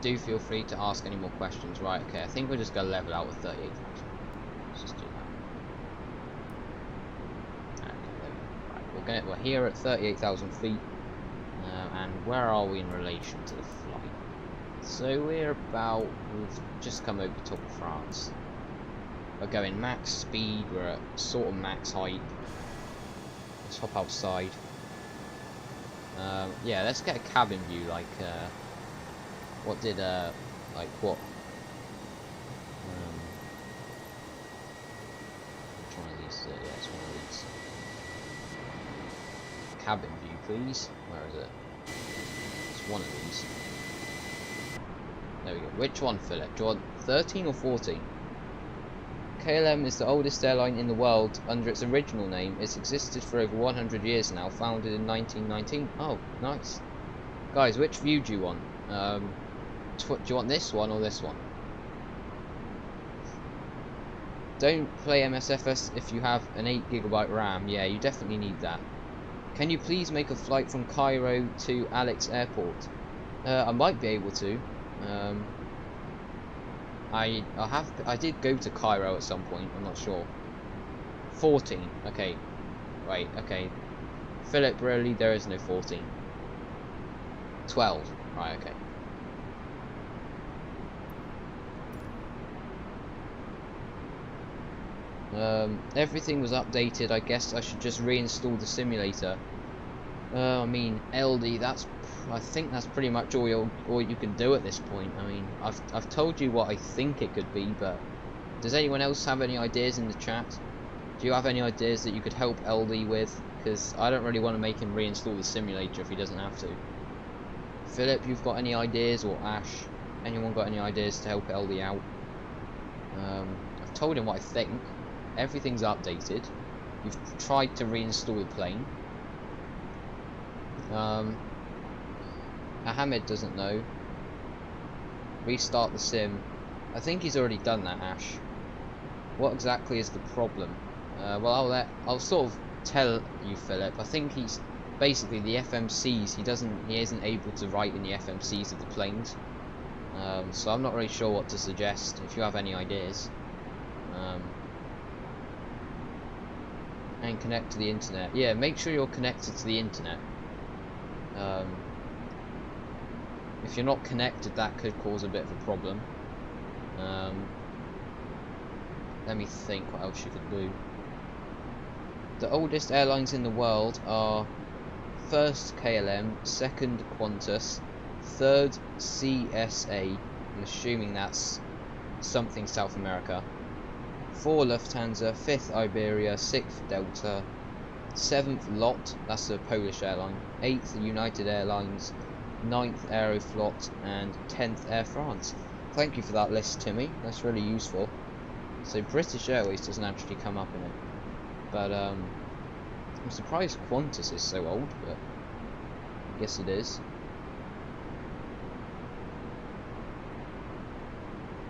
Do feel free to ask any more questions. Right, okay, I think we're just going to level out with 38,000. Let's just do that. Okay, right, we're here at 38,000 feet. And where are we in relation to the flight? So we've just come over the top of France. We're going max speed, we're at sort of max height. Let's hop outside. Yeah, let's get a cabin view, like, what did, like, what? Which one of these? Yeah, it's one of these. Cabin view, please. Where is it? It's one of these. There we go. Which one, Philip? Do you want 13 or 14? KLM is the oldest airline in the world under its original name. It's existed for over 100 years now, founded in 1919. Oh, nice. Guys, which view do you want? Do you want this one or this one? Don't play MSFS if you have an 8GB RAM. Yeah, you definitely need that. Can you please make a flight from Cairo to Alex Airport? I might be able to. I did go to Cairo at some point. I'm not sure. 14. Okay. Right. Okay. Philip, really, there is no 14. 12. Right. Okay. Everything was updated. I guess I should just reinstall the simulator. I mean, LD. I think that's pretty much all you can do at this point. I mean, I've told you what I think it could be, but does anyone else have any ideas in the chat? Do you have any ideas that you could help LD with? Because I don't really want to make him reinstall the simulator if he doesn't have to. Philip, you've got any ideas, or Ash? Anyone got any ideas to help LD out? I've told him what I think. Everything's updated. We've tried to reinstall the plane. Ahmed doesn't know. Restart the sim. I think he's already done that, Ash. What exactly is the problem? Well, I'll sort of tell you, Philip. I think he's basically the FMCs. He isn't able to write in the FMCs of the planes. So I'm not really sure what to suggest. If you have any ideas. And connect to the internet. Yeah, make sure you're connected to the internet. If you're not connected, that could cause a bit of a problem. Let me think what else you could do. The oldest airlines in the world are first KLM, second Qantas, third CSA, I'm assuming that's something South America, 4 Lufthansa, 5th Iberia, 6th Delta, 7th LOT, that's a Polish airline, 8th United Airlines, 9th Aeroflot, and 10th Air France. Thank you for that list, Timmy, that's really useful. So British Airways doesn't actually come up in it, but I'm surprised Qantas is so old, but I guess it is.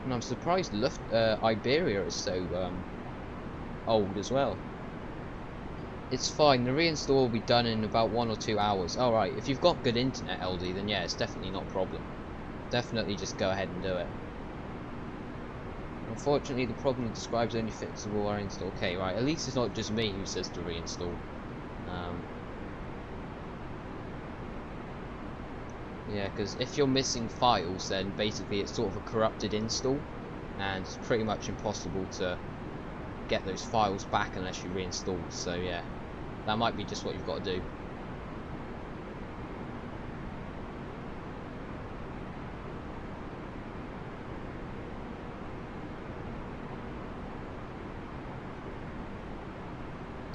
And I'm surprised Iberia is so old as well. It's fine, the reinstall will be done in about 1 or 2 hours. Alright, if you've got good internet, LD, then yeah, it's definitely not a problem. Definitely just go ahead and do it. Unfortunately, the problem describes only fixable or install. Okay, right, at least it's not just me who says to reinstall. Yeah, because if you're missing files, then basically it's sort of a corrupted install, and it's pretty much impossible to get those files back unless you reinstall. So yeah, that might be just what you've got to do.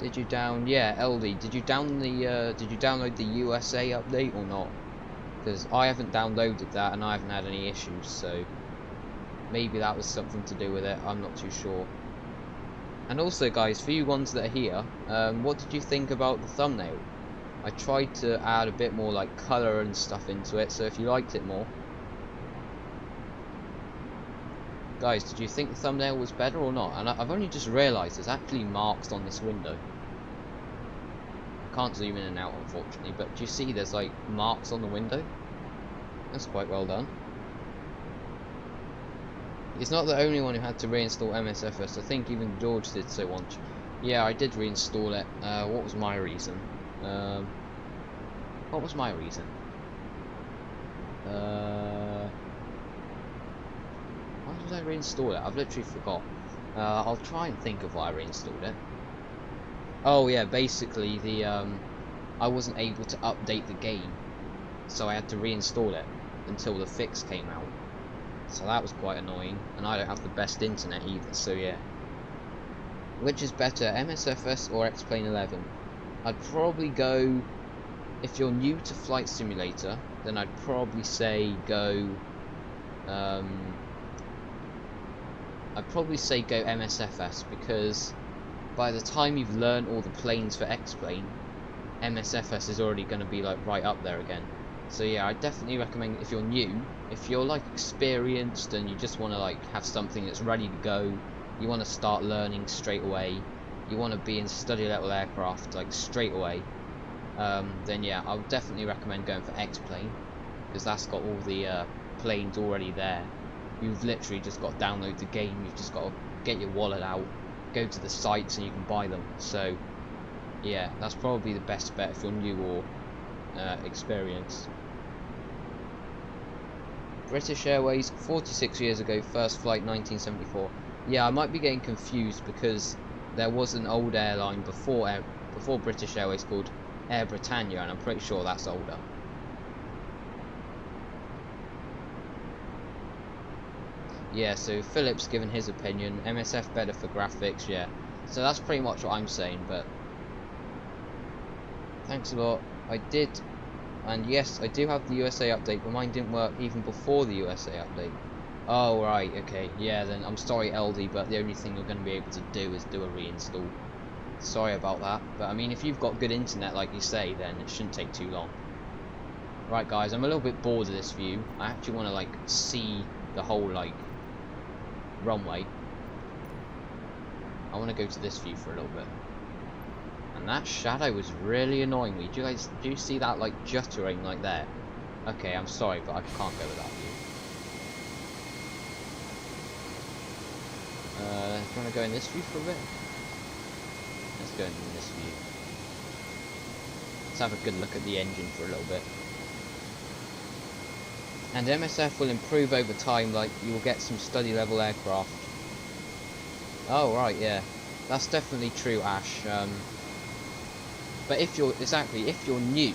Did you LD, did you download the USA update or not? Because I haven't downloaded that and I haven't had any issues, so maybe that was something to do with it, I'm not too sure. And also guys, for you ones that are here, what did you think about the thumbnail? I tried to add a bit more like colour and stuff into it, so if you liked it more. Guys, did you think the thumbnail was better or not? And I've only just realised there's actually marks on this window. Can't zoom in and out unfortunately, but do you see there's like marks on the window? That's quite well done. He's not the only one who had to reinstall MSFS. I think even George did so once. Yeah, I did reinstall it. What was my reason? What was my reason? Why did I reinstall it? I've literally forgot. I'll try and think of why I reinstalled it. Oh yeah, basically I wasn't able to update the game, so I had to reinstall it until the fix came out. So that was quite annoying, and I don't have the best internet either, so yeah. Which is better, MSFS or X-Plane 11? I'd probably go, if you're new to Flight Simulator, then I'd probably say go I'd probably say go MSFS, because by the time you've learned all the planes for X-Plane, MSFS is already going to be like right up there again. So yeah, I definitely recommend, if you're new, if you're like experienced and you just want to like have something that's ready to go, you want to start learning straight away, you want to be in study level aircraft like straight away, then yeah, I would definitely recommend going for X-Plane, because that's got all the planes already there. You've literally just got to download the game, you've just got to get your wallet out, go to the sites and you can buy them. So yeah, that's probably the best bet if you're new or experienced. British Airways, 46 years ago, first flight 1974. Yeah, I might be getting confused because there was an old airline before British Airways called Air Britannia, and I'm pretty sure that's older. Yeah, so Philip's given his opinion. MSF better for graphics, yeah. So that's pretty much what I'm saying, but thanks a lot. I did, and yes, I do have the USA update, but mine didn't work even before the USA update. Oh, right, okay. Yeah, then I'm sorry, LD, but the only thing you're going to be able to do is do a reinstall. Sorry about that, but I mean, if you've got good internet, like you say, then it shouldn't take too long. Right, guys, I'm a little bit bored of this view. I actually want to, like, see the whole, like, runway. I want to go to this view for a little bit. And that shadow was really annoying me. Do you see that like juttering like there? Okay, I'm sorry, but I can't go with that view. Do you want to go in this view for a bit? Let's go in this view. Let's have a good look at the engine for a little bit. And MSF will improve over time, like you will get some study level aircraft. Oh right, yeah, that's definitely true, Ash. But if you're new,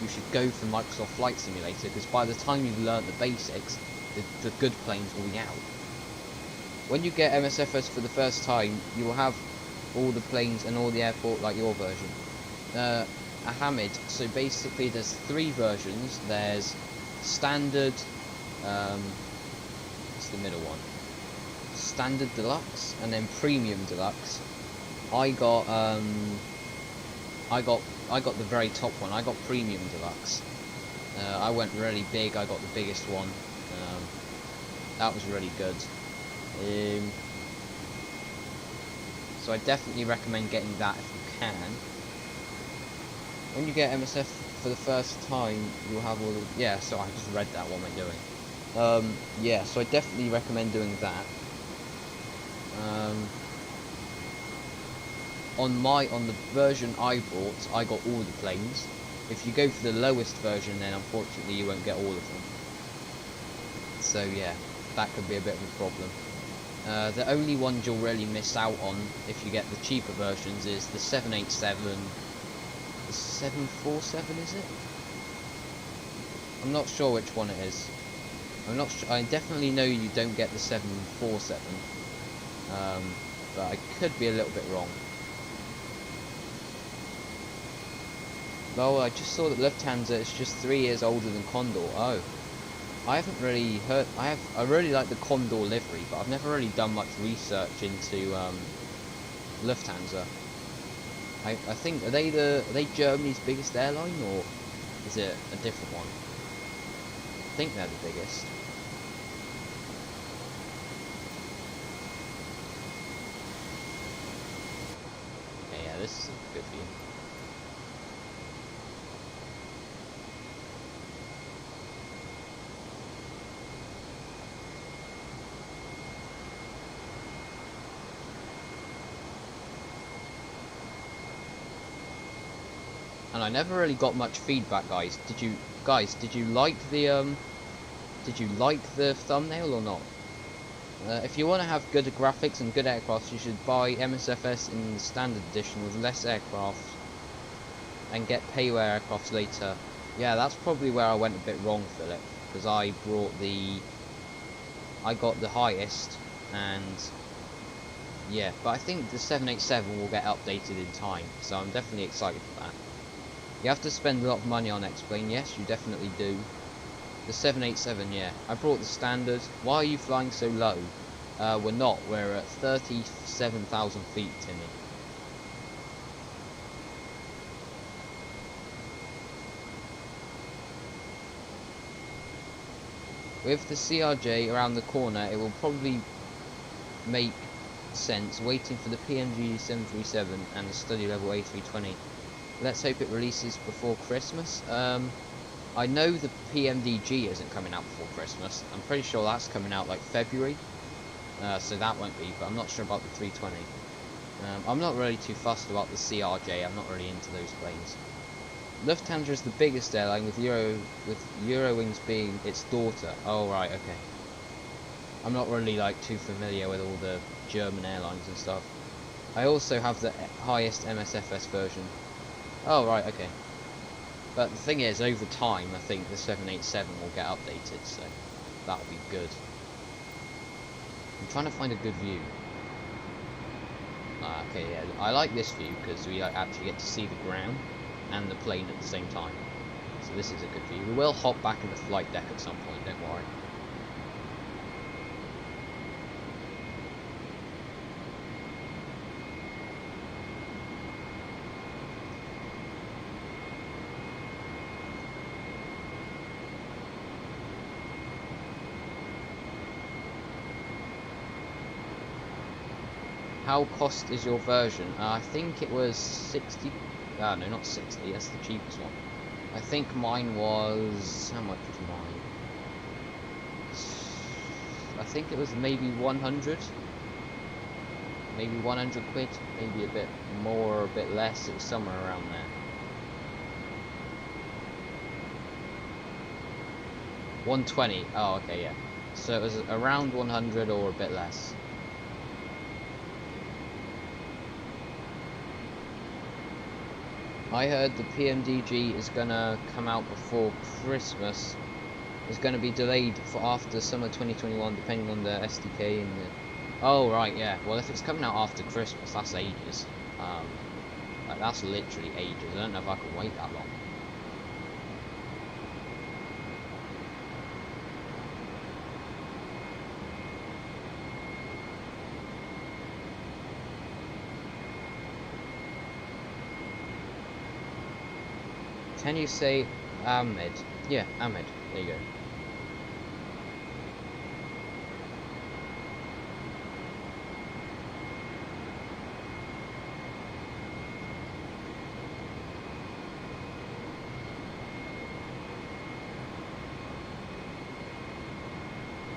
you should go for Microsoft Flight Simulator, because by the time you've learned the basics, the good planes will be out. When you get MSFS for the first time, you will have all the planes and all the airport like your version. Hamid, so basically there's 3 versions. There's standard, what's the middle one? Standard Deluxe, and then Premium Deluxe. I got the very top one. I got Premium Deluxe. I went really big. I got the biggest one. That was really good. So I definitely recommend getting that if you can. When you get MSF for the first time, you'll have all the... Yeah, so I just read that. What am I doing? Yeah, so I definitely recommend doing that. On the version I bought, I got all the planes. If you go for the lowest version, then unfortunately you won't get all of them. So yeah, that could be a bit of a problem. The only ones you'll really miss out on if you get the cheaper versions is the 787, the 747, is it? I'm not sure which one it is. I'm not sure. I definitely know you don't get the 747, but I could be a little bit wrong. Oh, I just saw that Lufthansa is just 3 years older than Condor. Oh, I haven't really heard. I really like the Condor livery, but I've never really done much research into Lufthansa. I think are they Germany's biggest airline, or is it a different one? I think they're the biggest. Okay, yeah, this is a good view. And I never really got much feedback, guys. Did you like the thumbnail or not? If you want to have good graphics and good aircraft, you should buy MSFS in the standard edition with less aircraft and get payware aircraft later. Yeah, that's probably where I went a bit wrong, Philip, because I got the highest, and yeah, but I think the 787 will get updated in time, so I'm definitely excited for that. You have to spend a lot of money on X-Plane, yes, you definitely do. The 787, yeah. I brought the standard. Why are you flying so low? We're not. We're at 37,000 feet, Timmy. With the CRJ around the corner, it will probably make sense waiting for the PMG 737 and the study level A320. Let's hope it releases before Christmas. I know the PMDG isn't coming out before Christmas. I'm pretty sure that's coming out like February. So that won't be, but I'm not sure about the 320. I'm not really too fussed about the CRJ. I'm not really into those planes. Lufthansa is the biggest airline, with Eurowings being its daughter. Oh right, okay. I'm not really like too familiar with all the German airlines and stuff. I also have the highest MSFS version. Oh right, okay. But the thing is, over time, I think the 787 will get updated, so that'll be good. I'm trying to find a good view. Okay, yeah, I like this view because we actually get to see the ground and the plane at the same time. So this is a good view. We will hop back in the flight deck at some point, don't worry. How cost is your version? I think it was 60. No, not 60. That's the cheapest one. I think mine was. How much was mine? I think it was maybe 100. Maybe 100 quid. Maybe a bit more or a bit less. It was somewhere around there. 120. Oh, okay, yeah. So it was around 100 or a bit less. I heard the PMDG is gonna come out before Christmas. It's gonna be delayed for after summer 2021, depending on the SDK and the. Oh right, yeah. Well, if it's coming out after Christmas, that's ages. Like, that's literally ages. I don't know if I can wait that long. Can you say Ahmed? Yeah, Ahmed. There you go.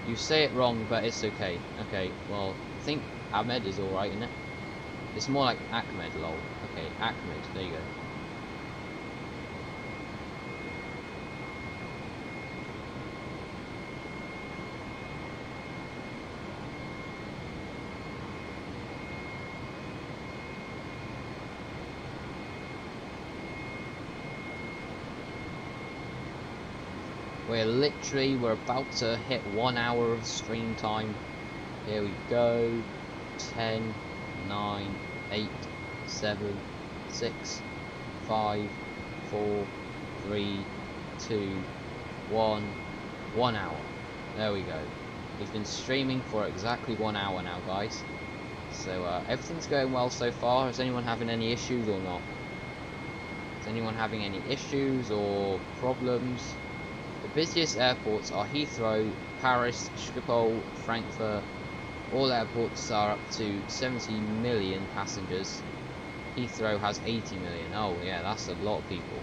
You say it wrong, but it's okay. Okay, well, I think Ahmed is alright, isn't it? It's more like Ahmed, lol. Okay, Ahmed. There you go. We're about to hit 1 hour of stream time. Here we go. 10, 9, 8, 7, 6, 5, 4, 3, 2, 1. 1 hour. There we go. We've been streaming for exactly 1 hour now, guys. So everything's going well so far. Is anyone having any issues or not? Is anyone having any issues or problems? The busiest airports are Heathrow, Paris, Schiphol, Frankfurt. All airports are up to 70 million passengers. Heathrow has 80 million. Oh yeah, that's a lot of people.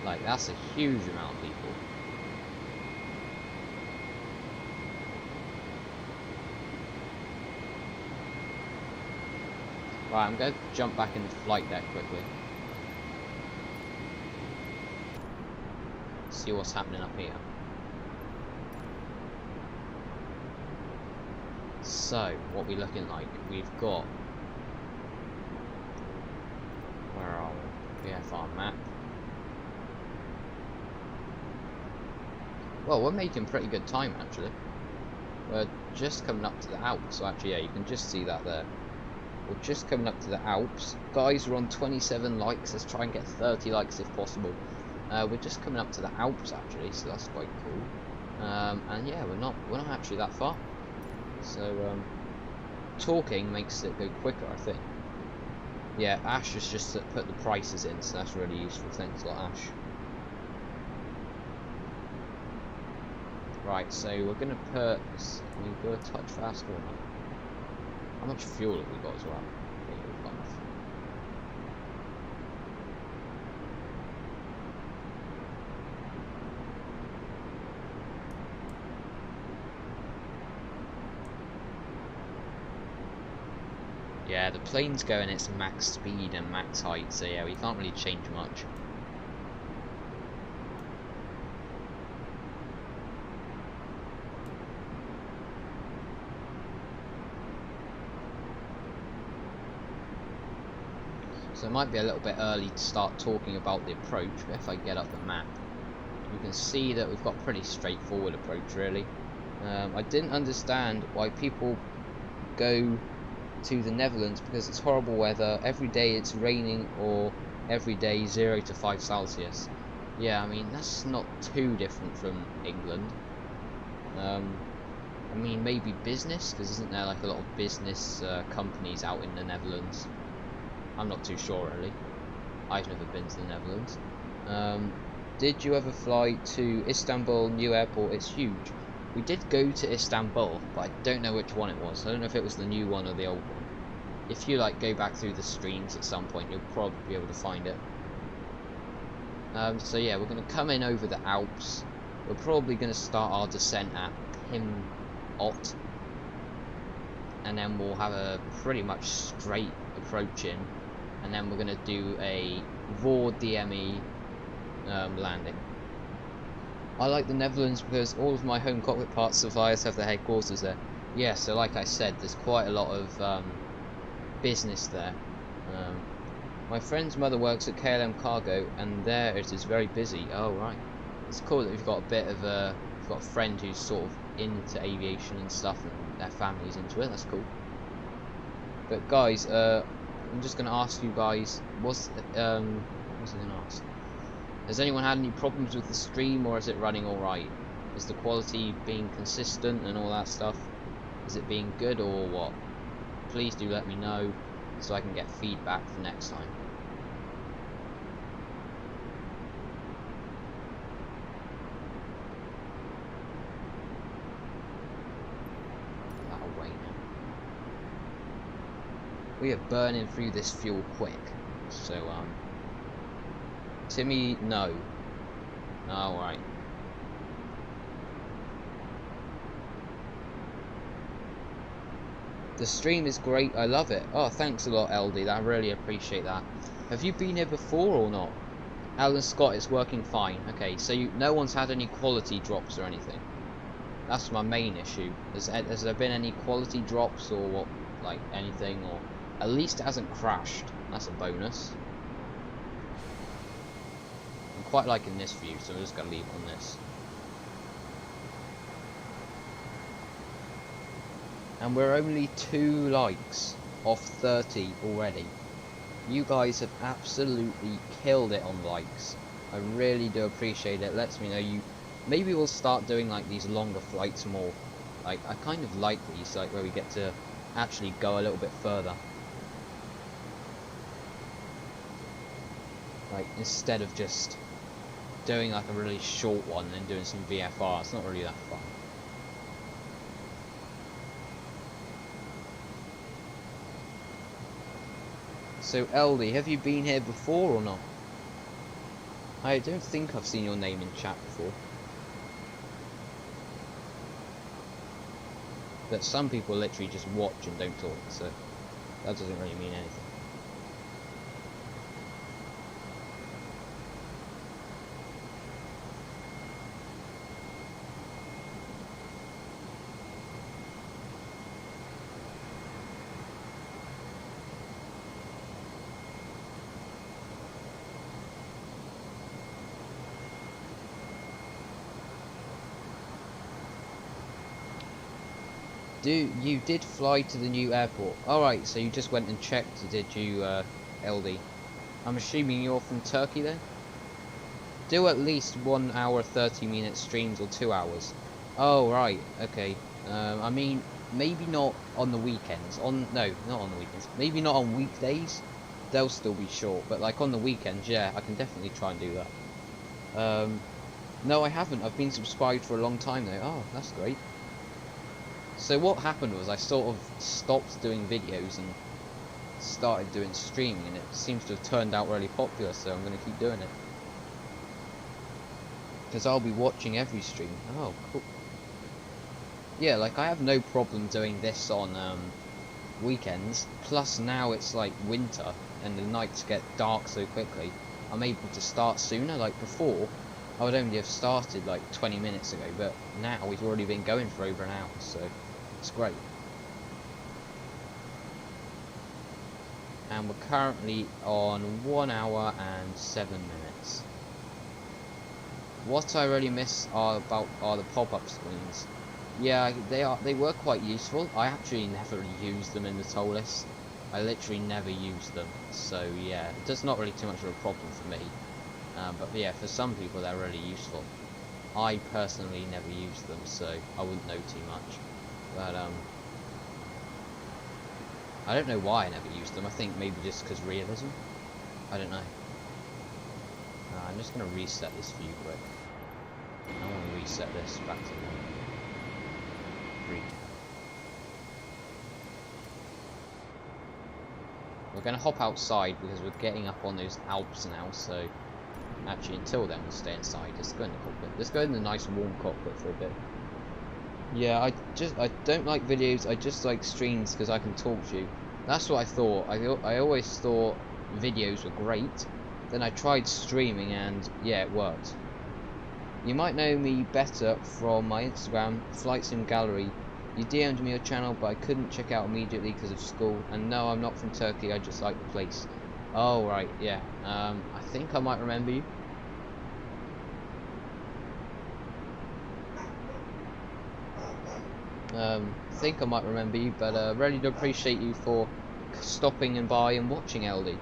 Like, that's a huge amount of people. Right, I'm going to jump back in the flight deck quickly. See what's happening up here. So, what we looking like? We've got. Where are we? VFR map. Well, we're making pretty good time actually. We're just coming up to the Alps. So actually, yeah, you can just see that there. We're just coming up to the Alps. Guys, we're on 27 likes. Let's try and get 30 likes if possible. We're just coming up to the Alps actually, so that's quite cool. And yeah, we're not actually that far. So talking makes it go quicker, I think. Yeah, Ash has just put the prices in, so that's really useful. Thanks a lot, Ash. Right, so we're gonna put. Can we go a touch faster or not? How much fuel have we got as well? Okay, we've got enough. Yeah, the plane's going its max speed and max height, so yeah, we can't really change much. So it might be a little bit early to start talking about the approach, but if I get up the map, you can see that we've got a pretty straightforward approach, really. I didn't understand why people go to the Netherlands because it's horrible weather. Every day it's raining, or every day 0 to 5 Celsius. Yeah, I mean, that's not too different from England. I mean, maybe business, because isn't there like a lot of business companies out in the Netherlands? I'm not too sure, really. I've never been to the Netherlands. Did you ever fly to Istanbul new airport? It's huge. We did go to Istanbul, but I don't know which one it was. I don't know if it was the new one or the old one. If you like go back through the streams at some point, you'll probably be able to find it. So yeah, we're going to come in over the Alps. We're probably going to start our descent at Pim-Ott, and then we'll have a pretty much straight approach in, and then we're going to do a Voor DME landing. I like the Netherlands because all of my home cockpit parts suppliers have their headquarters there. Yeah, so like I said, there's quite a lot of business there. My friend's mother works at KLM Cargo, and there it is very busy. Oh right, it's cool that we've got a bit of a, we've got a friend who's sort of into aviation and stuff, and their family's into it. That's cool. But guys, I'm just gonna ask you guys, what's I gonna ask? Has anyone had any problems with the stream, or is it running alright? Is the quality being consistent and all that stuff? Is it being good or what? Please do let me know so I can get feedback for next time. That away now. We are burning through this fuel quick. So Timmy, no. Alright. The stream is great, I love it. Oh, thanks a lot, LD, I really appreciate that. Have you been here before or not? Alan Scott, it's working fine. Okay, so no one's had any quality drops or anything. That's my main issue. Has there been any quality drops or what, like anything, or at least it hasn't crashed. That's a bonus. I'm quite liking this view, so I'm just gonna leave it on this. And we're only 2 likes off 30 already. You guys have absolutely killed it on likes. I really do appreciate it. Lets me know you. Maybe we'll start doing like these longer flights more. Like, I kind of like these, like where we get to actually go a little bit further. Like, instead of just doing like a really short one and then doing some VFR. It's not really that fun. So LD, have you been here before or not? I don't think I've seen your name in chat before. But some people literally just watch and don't talk, so that doesn't really mean anything. You did fly to the new airport. Alright, so you just went and checked, did you, LD? I'm assuming you're from Turkey then? do at least 1 hour 30-minute streams or 2 hours. Oh right, okay. I mean, maybe not on the weekends. No, not on the weekends. Maybe not on weekdays. They'll still be short, but like on the weekends, yeah, I can definitely try and do that. No, I haven't. I've been subscribed for a long time now. Oh, that's great. So what happened was I sort of stopped doing videos and started doing streaming, and it seems to have turned out really popular, so I'm going to keep doing it. Because I'll be watching every stream. Oh, cool. Yeah, like I have no problem doing this on weekends. Plus now it's like winter and the nights get dark so quickly. I'm able to start sooner. Like before, I would only have started like 20 minutes ago, but now we've already been going for over an hour, so it's great. And we're currently on 1 hour and 7 minutes. What I really miss are the pop-up screens. Yeah, they were quite useful. I actually never used them in the toll list. I literally never used them. So yeah, it's not really too much of a problem for me. But yeah, for some people they're really useful. I personally never used them, so I wouldn't know too much. But I don't know why I never used them. I think maybe just because realism. I don't know. I'm just going to reset this view quick. I want to reset this back to 3. We're going to hop outside because we're getting up on those Alps now, so actually until then we'll stay inside. Let's go in the cockpit. Let's go in the nice warm cockpit for a bit. Yeah, I don't like videos, I just like streams because I can talk to you. That's what I thought. I always thought videos were great. Then I tried streaming and yeah, it worked. You might know me better from my Instagram, Flight Sim Gallery. You DM'd me your channel, but I couldn't check out immediately because of school. And no, I'm not from Turkey, I just like the place. Oh, right, yeah. I think I might remember you. Think I might remember you, but really do appreciate you for stopping and by and watching, LD.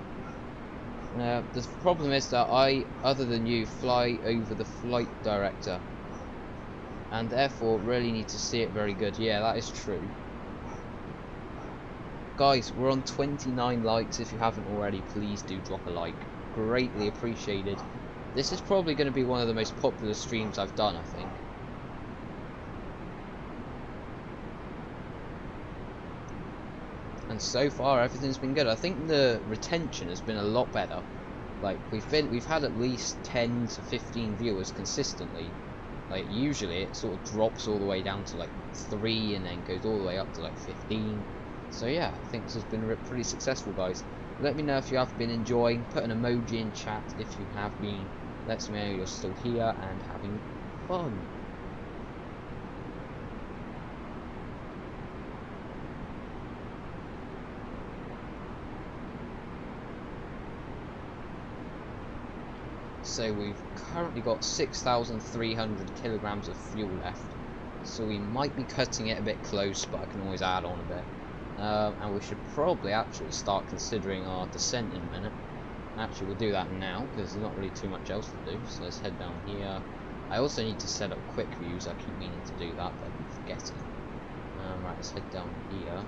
The problem is that I, other than you, fly over the flight director, and therefore really need to see it very good. Yeah, that is true. Guys, we're on 29 likes. If you haven't already, please do drop a like. Greatly appreciated. This is probably going to be one of the most popular streams I've done, I think. And so far everything's been good. I think the retention has been a lot better. Like we've had at least 10 to 15 viewers consistently. Like usually it sort of drops all the way down to like 3 and then goes all the way up to like 15. So yeah, I think this has been pretty successful, guys. Let me know if you have been enjoying. Put an emoji in chat if you have been. Let me know you're still here and having fun. So we've currently got 6,300 kilograms of fuel left, so we might be cutting it a bit close, but I can always add on a bit. And we should probably actually start considering our descent in a minute. Actually, we'll do that now because there's not really too much else to do. So let's head down here. I also need to set up quick views. I keep meaning to do that, but I'm forgetting. Right, let's head down here.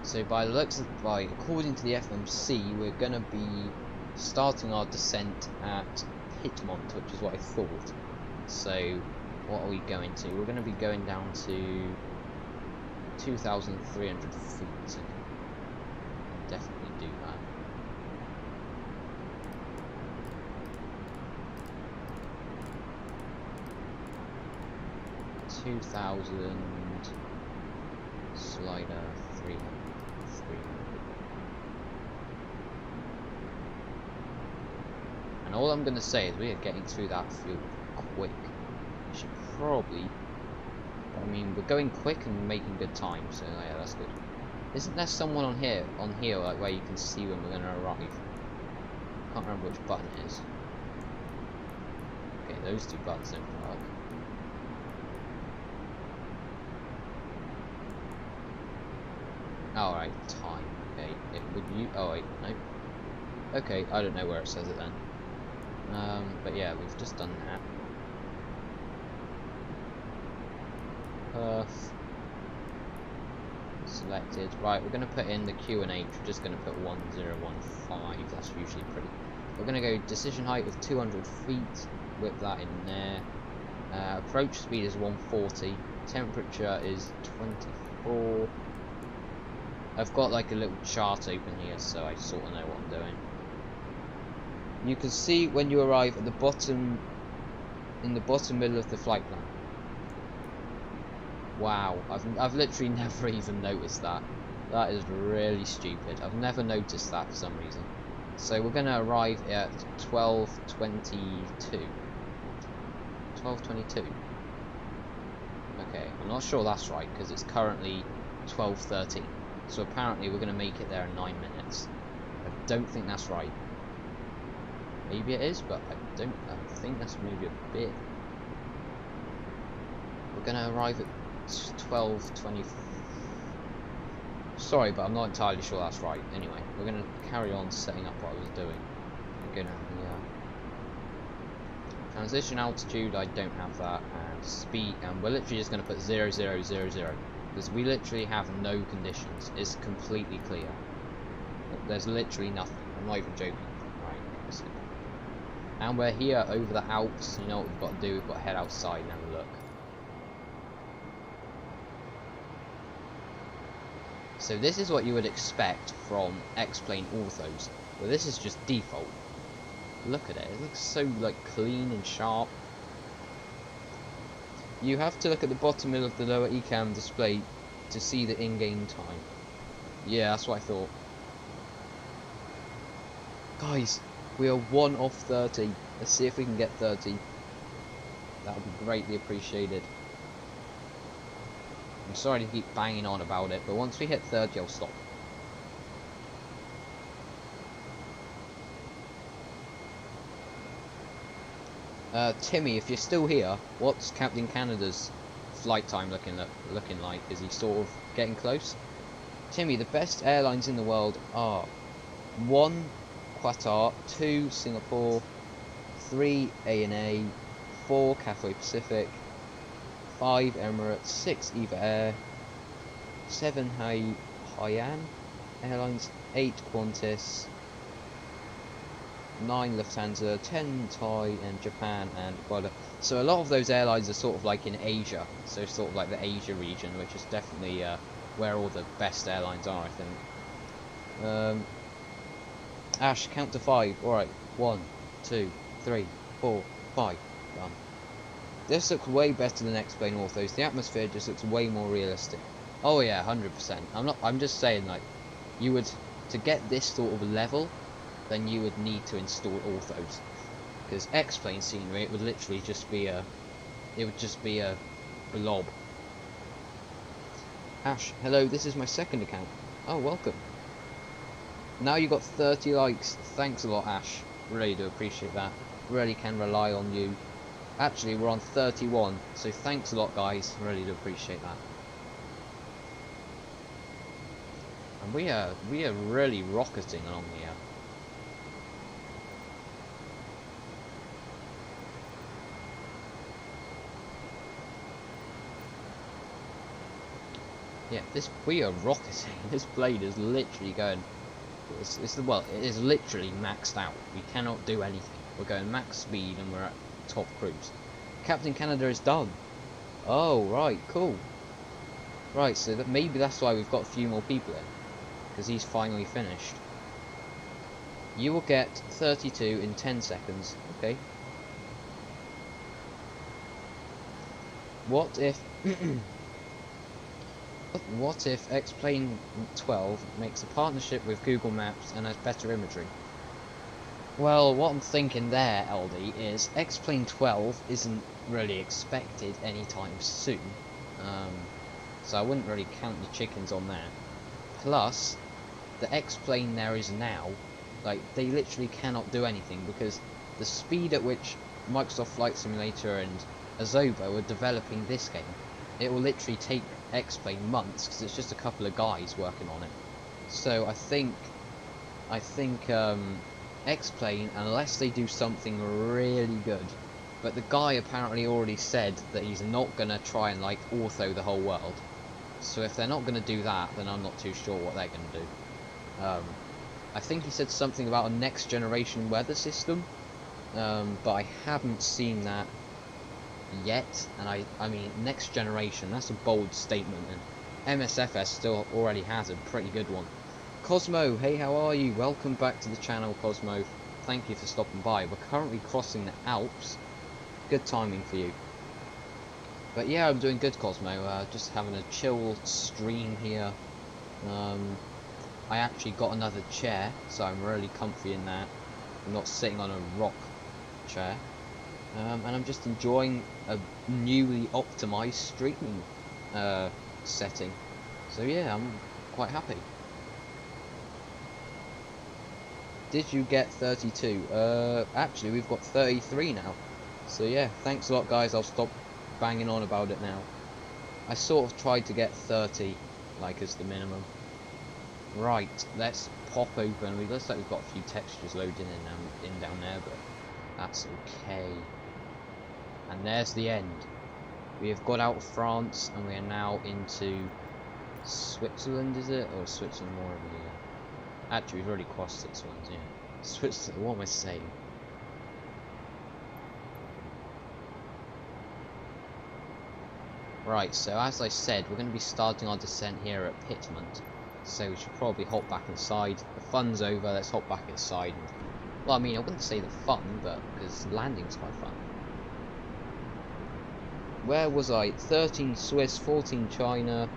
So by the looks of, according to the FMC, we're gonna be starting our descent at Piedmont, which is what I thought. So what are we going to? We're going to be going down to 2,300 feet. I'll definitely do that. Slider 300. And all I'm going to say is we are getting through that fuel quick. We should probably... I mean, we're going quick and making good time, so yeah, that's good. Isn't there someone on here, like where you can see when we're going to arrive? I can't remember which button it is. Okay, those two buttons don't work. Alright, time. Okay, would you... Oh wait, no. Okay, I don't know where it says it then. But yeah, we've just done that. Perth. Selected. Right, we're going to put in the Q&H. We're just going to put 1015. That's usually pretty. We're going to go decision height of 200 feet. Whip that in there. Approach speed is 140. Temperature is 24. I've got like a little chart open here, so I sort of know what I'm doing. You can see when you arrive at the bottom, in the bottom middle of the flight plan. Wow, I've literally never even noticed that. That is really stupid. I've never noticed that for some reason. So we're going to arrive at 12:22. 12:22. Okay, I'm not sure that's right because it's currently 12:13. So apparently we're going to make it there in 9 minutes. I don't think that's right. Maybe it is, but I think that's maybe a bit. We're going to arrive at 12:20. Sorry, but I'm not entirely sure that's right. Anyway, we're going to carry on setting up what I was doing. I'm going to transition altitude. I don't have that, and speed. And we're literally just going to put 0000 because we literally have no conditions. It's completely clear. There's literally nothing. I'm not even joking. Right. And we're here over the Alps. You know what we've got to do? We've got to head outside and have a look. So this is what you would expect from X-Plane orthos, but this is just default. Look at it, it looks so like clean and sharp. You have to look at the bottom middle of the lower ECAM display to see the in-game time. Yeah, that's what I thought. Guys, we are 1 off 30. Let's see if we can get 30. That would be greatly appreciated. I'm sorry to keep banging on about it, but once we hit 30, I'll stop. Timmy, if you're still here, what's Captain Canada's flight time looking like? Is he sort of getting close? Timmy, the best airlines in the world are 1 Qatar, 2 Singapore, 3 ANA, 4 Cathay Pacific, 5 Emirates, 6 EVA Air, 7 Haiyan Airlines, 8 Qantas, 9 Lufthansa, 10 Thai, and Japan, and Guada. So a lot of those airlines are sort of like in Asia, so sort of like the Asia region, which is definitely where all the best airlines are, I think. Ash, count to 5. Alright, 1, 2, 3, 4, 5. Done. This looks way better than X-Plane orthos. The atmosphere just looks way more realistic. Oh yeah, 100%. I'm just saying, like, you would, to get this sort of level, then you would need to install orthos. Because X-Plane scenery, it would literally just be a blob. Ash, hello, this is my second account. Oh, welcome. Now you got 30 likes. Thanks a lot, Ash. Really do appreciate that. Really can rely on you. Actually, we're on 31, so thanks a lot, guys. Really do appreciate that. And we are really rocketing along here. Yeah, we are rocketing. This blade is literally going. It is literally maxed out. We cannot do anything. We're going max speed and we're at top cruise. Captain Canada is done. Oh, right, cool. Right, so maybe that's why we've got a few more people in, because he's finally finished. You will get 32 in 10 seconds. Okay. What if what if X-Plane 12 makes a partnership with Google Maps and has better imagery? Well, what I'm thinking there, LD, is X-Plane 12 isn't really expected anytime soon. So I wouldn't really count the chickens on there. Plus, the X-Plane there is now, like, they literally cannot do anything because the speed at which Microsoft Flight Simulator and Azobo are developing this game, it will literally take X-Plane months because it's just a couple of guys working on it. So I think X-Plane unless they do something really good. But the guy apparently already said that he's not going to try and like ortho the whole world. So if they're not going to do that, then I'm not too sure what they're going to do. I think he said something about a next generation weather system, but I haven't seen that yet. And I mean, next generation, that's a bold statement, and MSFS still already has a pretty good one. Cosmo, hey, how are you? Welcome back to the channel, Cosmo. Thank you for stopping by. We're currently crossing the Alps. Good timing for you. But yeah, I'm doing good, Cosmo. Just having a chill stream here. I actually got another chair, so I'm really comfy in that. I'm not sitting on a rock chair. And I'm just enjoying a newly optimized streaming setting. So yeah, I'm quite happy. Did you get 32? Actually, we've got 33 now. So yeah, thanks a lot, guys. I'll stop banging on about it now. I sort of tried to get 30, like, as the minimum. Right, let's pop open. It looks like we've got a few textures loading in down there, but that's okay. And there's the end. We have got out of France, and we are now into Switzerland, is it? Or is Switzerland more over here? Actually, we've already crossed Switzerland, yeah. Switzerland, what am I saying? Right, so as I said, we're going to be starting our descent here at Pittman. So we should probably hop back inside. The fun's over, let's hop back inside. Well, I mean, I wouldn't say the fun, but because landing's quite fun. Where was I? 13 Swiss, 14 China,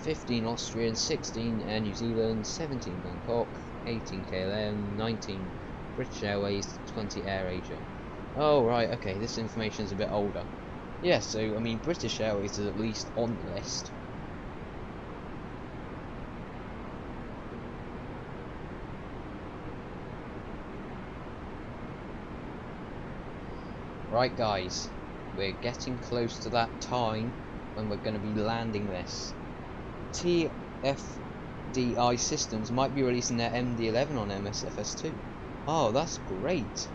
15 Austrian, 16 Air New Zealand, 17 Bangkok, 18 KLM, 19 British Airways, 20 Air Asia. Oh, right, okay, this information is a bit older. Yeah, so, I mean, British Airways is at least on the list. Right, guys, we're getting close to that time when we're going to be landing this. TFDI Systems might be releasing their MD-11 on MSFS too. Oh, that's great.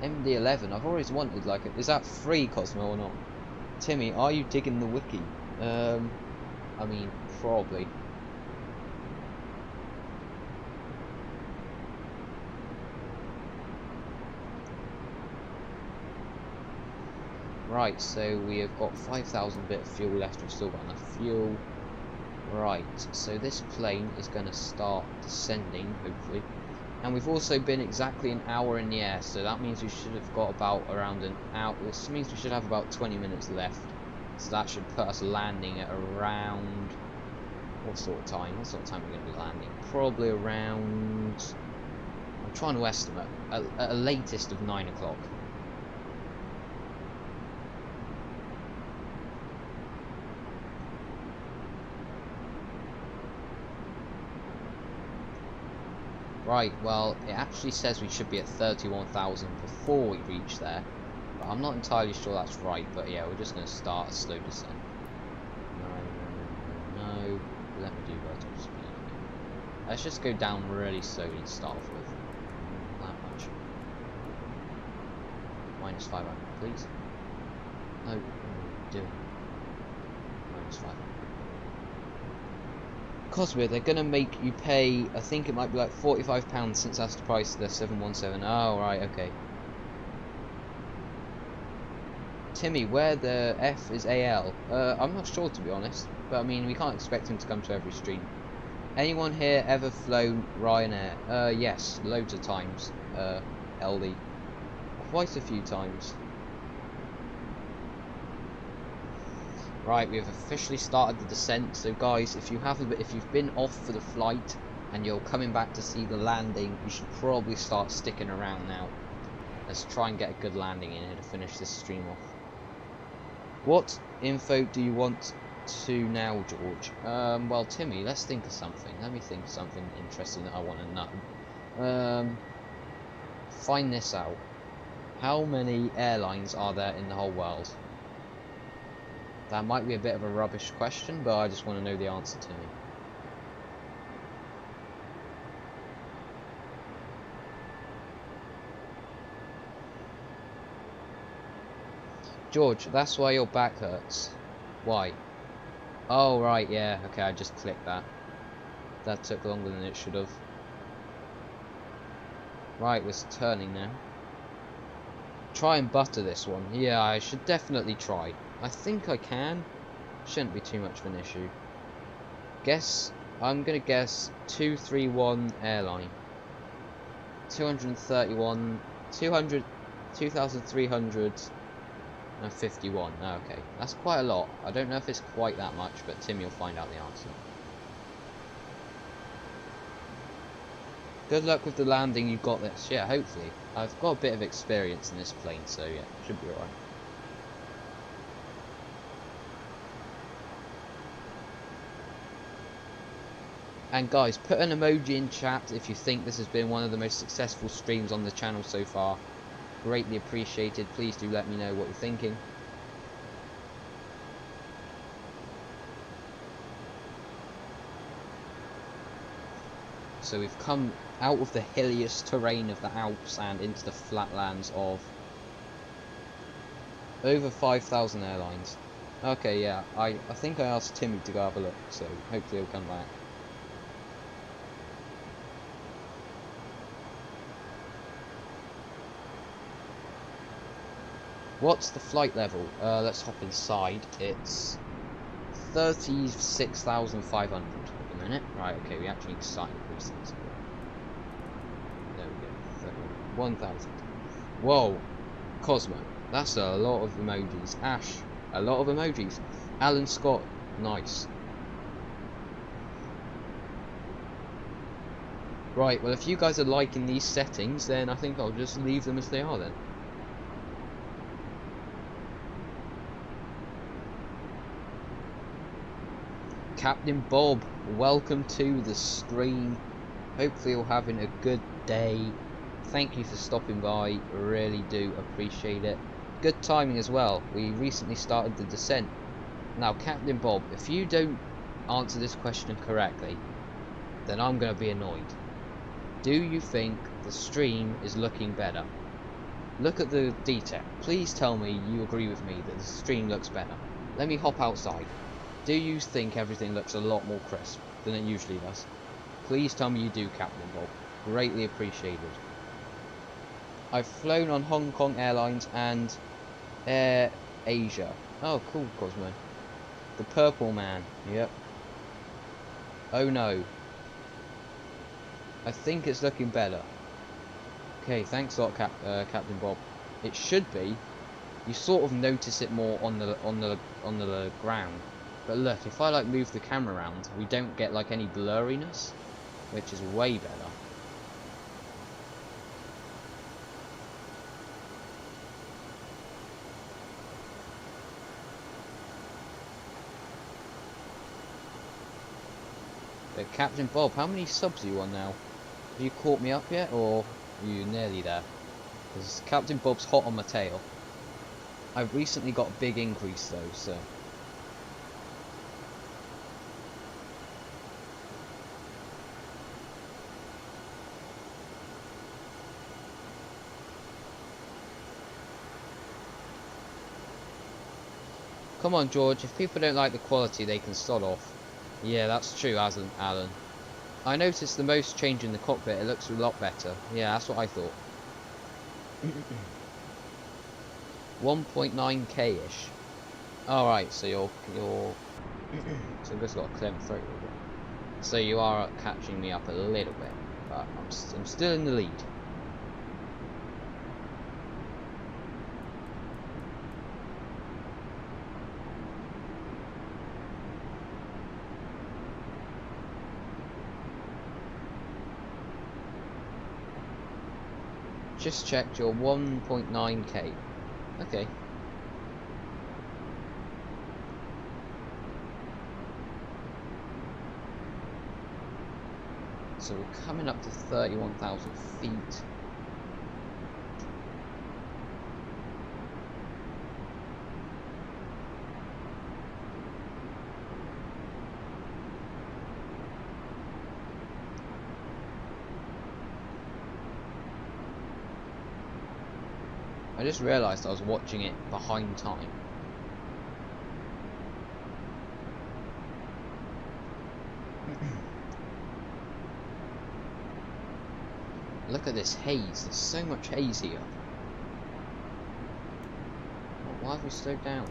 MD-11, I've always wanted, like, is that free, Cosmo, or not? Timmy, are you digging the wiki? I mean, probably. Right, so we have got 5,000 bit of fuel left, we've still got enough fuel. Right, so this plane is going to start descending, hopefully. And we've also been exactly an hour in the air, so that means we should have got about around an hour. This means we should have about 20 minutes left. So that should put us landing at around... What sort of time? What sort of time are we going to be landing? Probably around... I'm trying to estimate. At a latest of 9 o'clock. Right, well, it actually says we should be at 31,000 before we reach there. But I'm not entirely sure that's right, but yeah, we're just going to start a slow descent. No. Let me do vertical speed. Let's just go down really slowly to start off with. That much. Minus 500, please. No, what are you doing? Minus 500. Cosmo, they're going to make you pay, I think it might be like £45 since that's the price of the 717. Oh, right, okay. Timmy, where the F is AL? I'm not sure, to be honest. But, I mean, we can't expect him to come to every stream. Anyone here ever flown Ryanair? Yes, loads of times. LD. Quite a few times. Right, we have officially started the descent. So guys, if you've been off for the flight and you're coming back to see the landing, you should probably start sticking around now. Let's try and get a good landing in here to finish this stream off. What info do you want to now, George? Well, Timmy, let's think of something. Let me think of something interesting that I want to know. Find this out. How many airlines are there in the whole world? That might be a bit of a rubbish question, but I just want to know the answer to me. George, that's why your back hurts. Why? Oh, right, yeah. Okay, I just clicked that. That took longer than it should have. Right, we're turning now. Try and butter this one. Yeah, I should definitely try. I think I can. Shouldn't be too much of an issue. I'm gonna guess 231 airline. 231, 200, 2,351. Okay, that's quite a lot. I don't know if it's quite that much, but Tim, you'll find out the answer. Good luck with the landing, you've got this. Yeah, hopefully. I've got a bit of experience in this plane, so yeah, should be alright. And guys, put an emoji in chat if you think this has been one of the most successful streams on the channel so far. Greatly appreciated. Please do let me know what you're thinking. So we've come out of the hilliest terrain of the Alps and into the flatlands of over 5,000 airlines. Okay, yeah, I think I asked Timmy to go have a look, so hopefully he'll come back. What's the flight level? Let's hop inside. It's 36,500 at the minute. Right, okay, we actually need to start increasing this. There we go. 1,000. Whoa, Cosmo. That's a lot of emojis. Ash, a lot of emojis. Alan Scott, nice. Right, well if you guys are liking these settings, then I think I'll just leave them as they are then. Captain Bob, welcome to the stream. Hopefully you're having a good day. Thank you for stopping by, really do appreciate it. Good timing as well, we recently started the descent. Now Captain Bob, if you don't answer this question correctly, then I'm going to be annoyed. Do you think the stream is looking better? Look at the detail. Please tell me you agree with me that the stream looks better. Let me hop outside. Do you think everything looks a lot more crisp than it usually does? Please tell me you do, Captain Bob. Greatly appreciated. I've flown on Hong Kong Airlines and Air Asia. Oh, cool, Cosmo. The Purple Man. Yep. Oh no. I think it's looking better. Okay, thanks a lot, Captain Bob. It should be. You sort of notice it more on the ground. But look, if I like move the camera around, we don't get like any blurriness, which is way better. But Captain Bob, how many subs are you on now? Have you caught me up yet, or are you nearly there? Because Captain Bob's hot on my tail. I've recently got a big increase though, so... Come on, George, if people don't like the quality, they can sod off. Yeah, that's true, Alan. I noticed the most change in the cockpit, it looks a lot better. Yeah, that's what I thought. 1.9k-ish. Alright, so you're so I've just got to clear my throat a little bit. So you are catching me up a little bit, but I'm still in the lead. Just checked, you're 1.9k. Okay. So we're coming up to 31,000 feet. I just realised I was watching it behind time. Look at this haze. There's so much haze here. Why have we slowed down?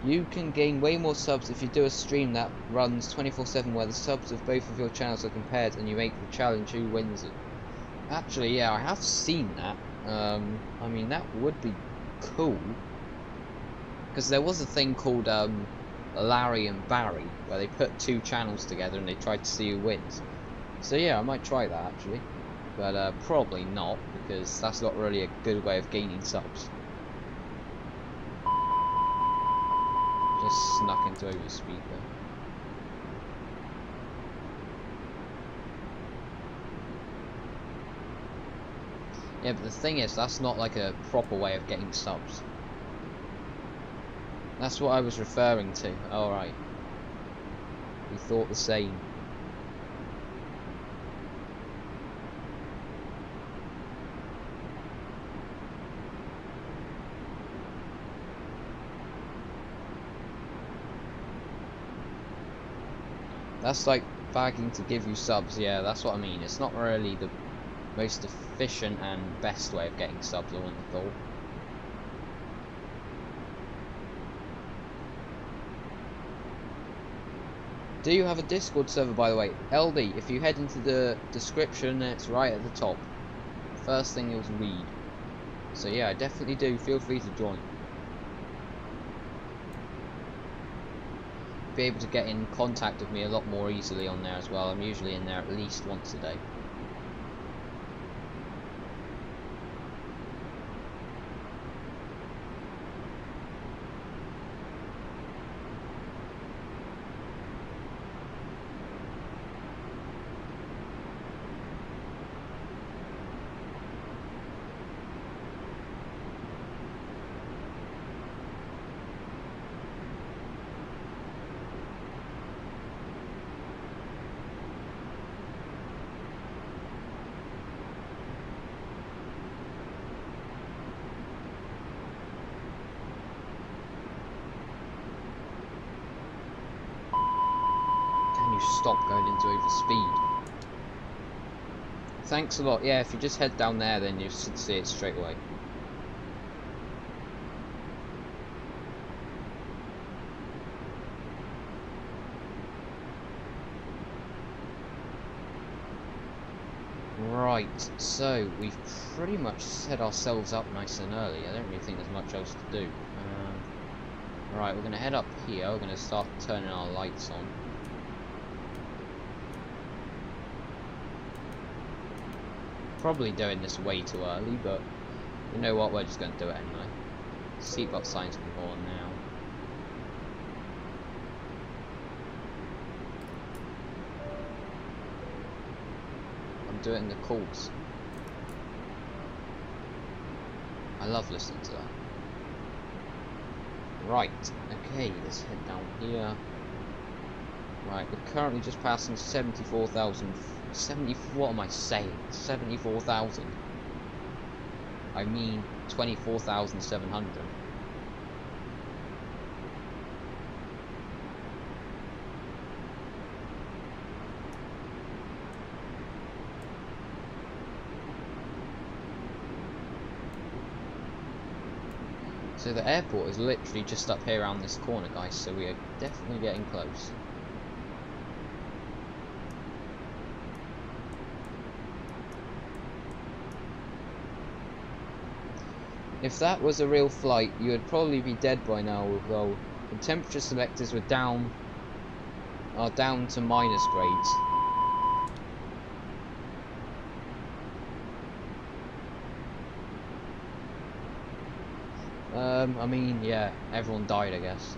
You can gain way more subs if you do a stream that runs 24/7 where the subs of both of your channels are compared and you make the challenge who wins it. Actually, yeah, I have seen that. I mean, that would be cool. Because there was a thing called Larry and Barry, where they put two channels together and they tried to see who wins. So yeah, I might try that actually. But probably not, because that's not really a good way of gaining subs. Just snuck into overspeed there. Yeah, but the thing is, that's not like a proper way of getting subs. That's what I was referring to. Alright. We thought the same. That's like begging to give you subs, yeah, that's what I mean. It's not really the most efficient and best way of getting subs, I wouldn't have thought. Do you have a Discord server, by the way? LD, if you head into the description, it's right at the top. First thing you'll read. So yeah, I definitely do. Feel free to join. Be able to get in contact with me a lot more easily on there as well. I'm usually in there at least once a day. You stop going into overspeed. Thanks a lot. Yeah, if you just head down there, then you should see it straight away. Right, so we've pretty much set ourselves up nice and early. I don't really think there's much else to do. Right, we're going to head up here. We're going to start turning our lights on. Probably doing this way too early, but you know what, we're just going to do it anyway. Seatbelt signs can go on now. I'm doing the calls. I love listening to that. Right, okay, let's head down here. Right, we're currently just passing 74,000. What am I saying? 74,000. I mean 24,700. So the airport is literally just up here around this corner, guys, so we are definitely getting close. If that was a real flight, you would probably be dead by now, although the temperature selectors are down to minus grades. I mean, yeah, everyone died, I guess.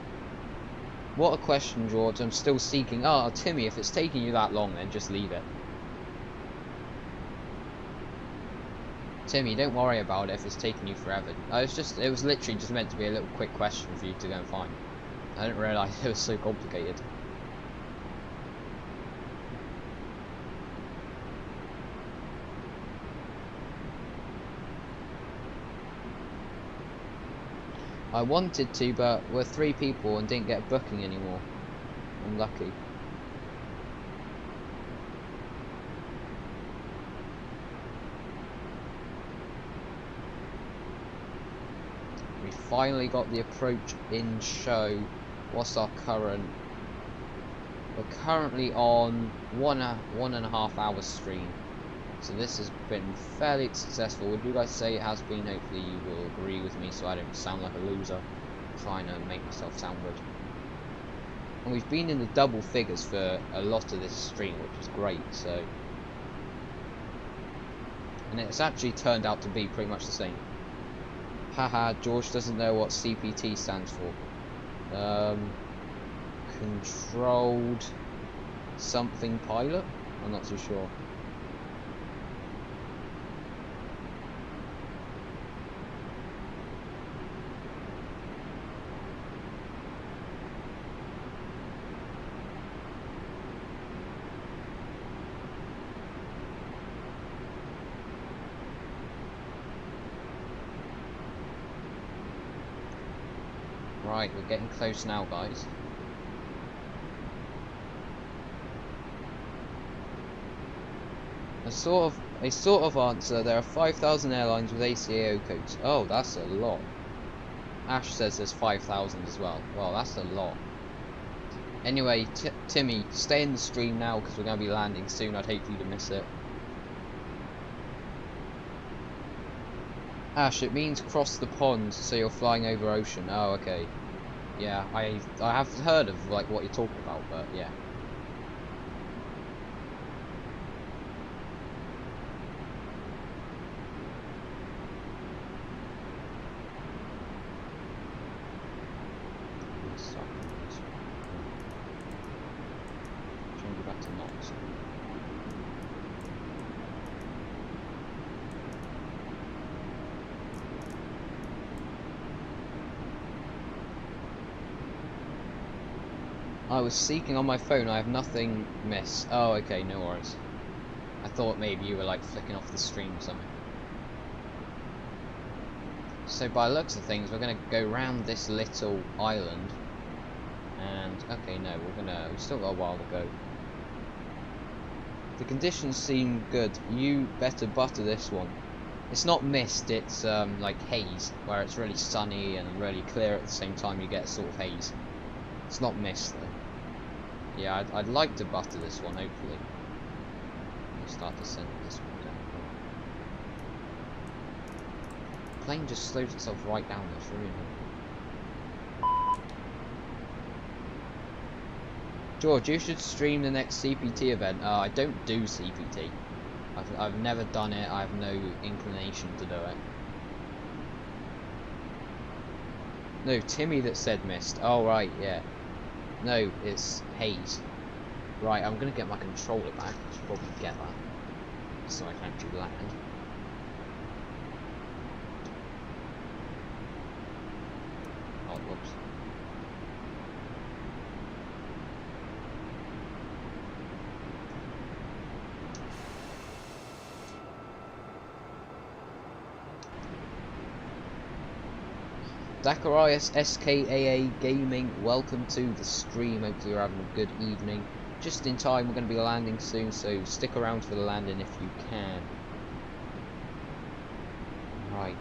What a question, George. I'm still seeking. Oh, Timmy, if it's taking you that long, then just leave it. Timmy, don't worry about it if it's taking you forever. It was literally just meant to be a little quick question for you to go and find. I didn't realise it was so complicated. I wanted to, but we're 3 people and didn't get a booking anymore. Unlucky. We finally got the approach in show. What's our current? We're currently on one and a half hour stream. So this has been fairly successful. Would you guys say it has been? Hopefully you will agree with me so I don't sound like a loser. I'm trying to make myself sound good. And we've been in the double figures for a lot of this stream, which is great, so. And it's actually turned out to be pretty much the same. Haha, George doesn't know what CPT stands for. Controlled something pilot? I'm not too sure. Right, we're getting close now, guys. A sort of answer. There are 5,000 airlines with ACAO codes. Oh, that's a lot. Ash says there's 5,000 as well. Well, that's a lot. Anyway, Timmy, stay in the stream now because we're going to be landing soon. I'd hate for you to miss it. Ash, it means cross the pond, so you're flying over ocean. Oh, okay. Yeah, I have heard of like what you're talking about, but yeah. Change it back to knots. I was seeking on my phone. I have nothing, miss. Oh, okay, no worries. I thought maybe you were like flicking off the stream or something. So by the looks of things, we're gonna go round this little island. And okay, no, we've still got a while to go. The conditions seem good. You better butter this one. It's not mist. It's like haze, where it's really sunny and really clear at the same time. You get sort of haze. It's not mist though. Yeah, I'd like to butter this one, hopefully. I'll start descending this one down. The plane just slows itself right down, that's really annoying. George, you should stream the next CPT event. I don't do CPT. I've never done it, I have no inclination to do it. No, Timmy that said mist. Oh right, yeah. No, it's haze. Right, I'm gonna get my controller back. I should probably get that, so I can actually land. Oh, whoops. Zacharias SKAA Gaming, welcome to the stream. Hopefully you're having a good evening. Just in time, we're going to be landing soon, so stick around for the landing if you can. Right.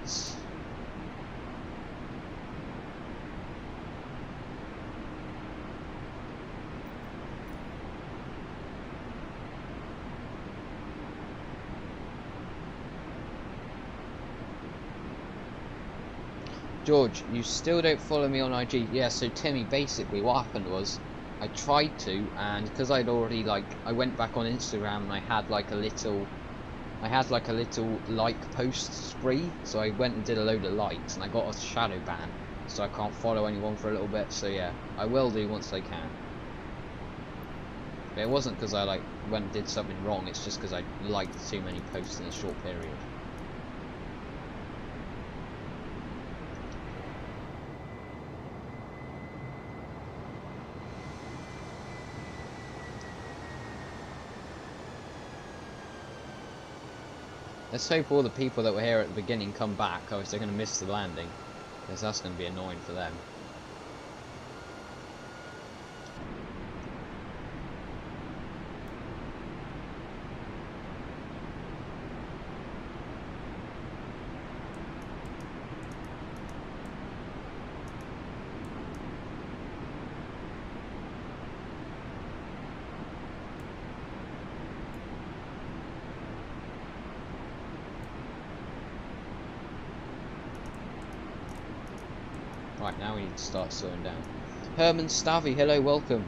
George, you still don't follow me on IG. Yeah, so Timmy, basically what happened was I tried to, and because I'd already I went back on Instagram and I had like a little like post spree, so I went and did a load of likes and I got a shadow ban, so I can't follow anyone for a little bit. So yeah, I will do once I can. But it wasn't because I went and did something wrong, it's just because I liked too many posts in a short period. Let's hope all the people that were here at the beginning come back, otherwise they're going to miss the landing. Because that's going to be annoying for them. Right, now we need to start slowing down. Herman Stavy, hello, welcome.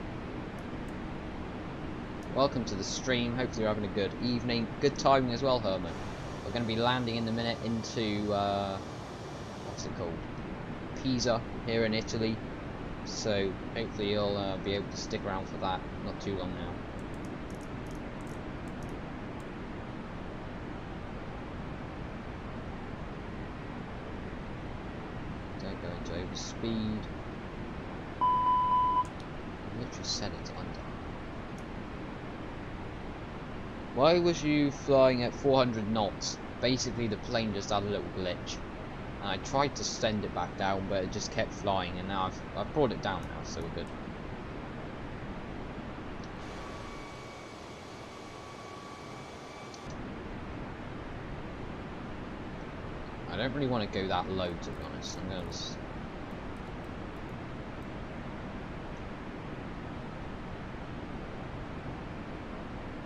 Welcome to the stream. Hopefully you're having a good evening. Good timing as well, Herman. We're going to be landing in a minute into, what's it called? Pisa, here in Italy. So, hopefully you'll be able to stick around for that. Not too long now. Over speed. I literally set it to under. Why was you flying at 400 knots? Basically the plane just had a little glitch. And I tried to send it back down, but it just kept flying, and now I've brought it down now, so we're good. I don't really want to go that low, to be honest. I'm going to...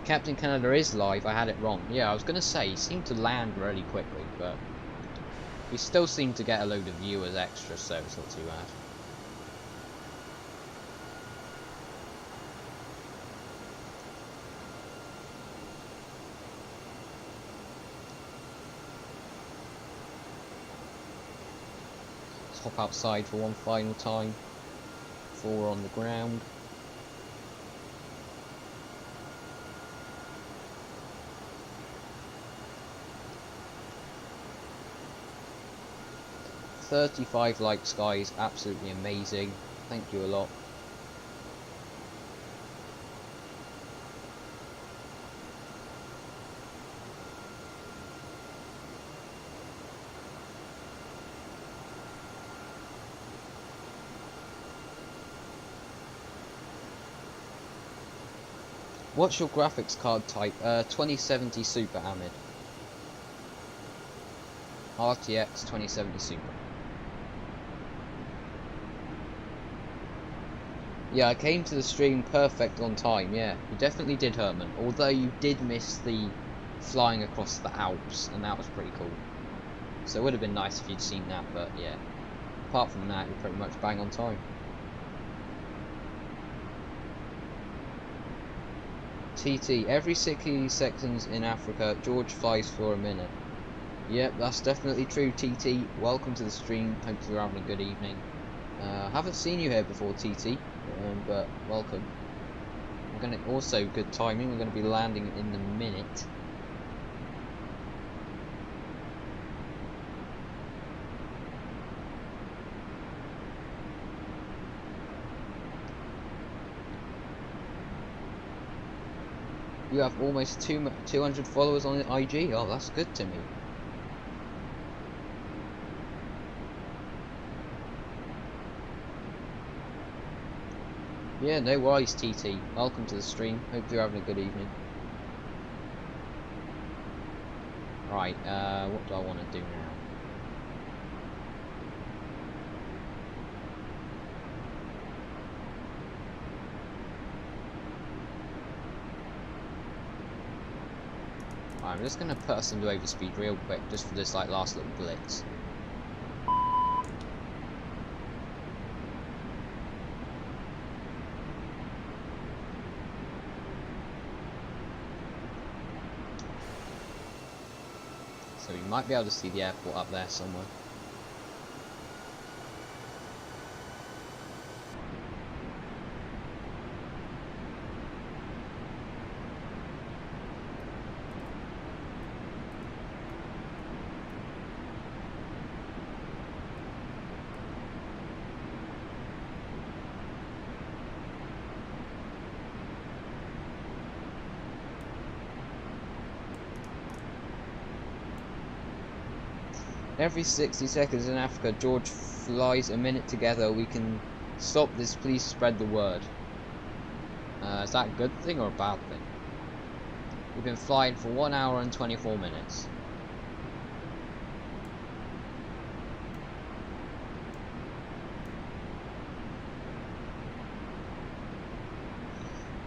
Captain Canada is live. I had it wrong. Yeah, I was going to say, he seemed to land really quickly, but we still seem to get a load of viewers extra, so it's not too bad. Let's hop outside for one final time before we're on the ground. $35 likes, guys, absolutely amazing. Thank you a lot. What's your graphics card type? 2070 Super, Ahmed. RTX 2070 Super. Yeah, I came to the stream perfect on time, yeah. You definitely did, Herman. Although you did miss the flying across the Alps, and that was pretty cool. So it would have been nice if you'd seen that, but yeah. Apart from that, you're pretty much bang on time. TT, every 60 seconds in Africa, George flies for a minute. Yep, that's definitely true, TT. Welcome to the stream. Hope you're having a good evening. Haven't seen you here before, TT, but welcome. We're gonna also good timing. We're gonna be landing in a minute. You have almost 200 followers on IG. Oh, that's good to me. Yeah, no worries, TT. Welcome to the stream. Hope you're having a good evening. Right, what do I want to do now? Right, I'm just going to put us into overspeed real quick, just for this like last little blitz. So we might be able to see the airport up there somewhere. Every 60 seconds in Africa, George flies a minute together. We can stop this. Please spread the word. Is that a good thing or a bad thing? We've been flying for 1 hour and 24 minutes.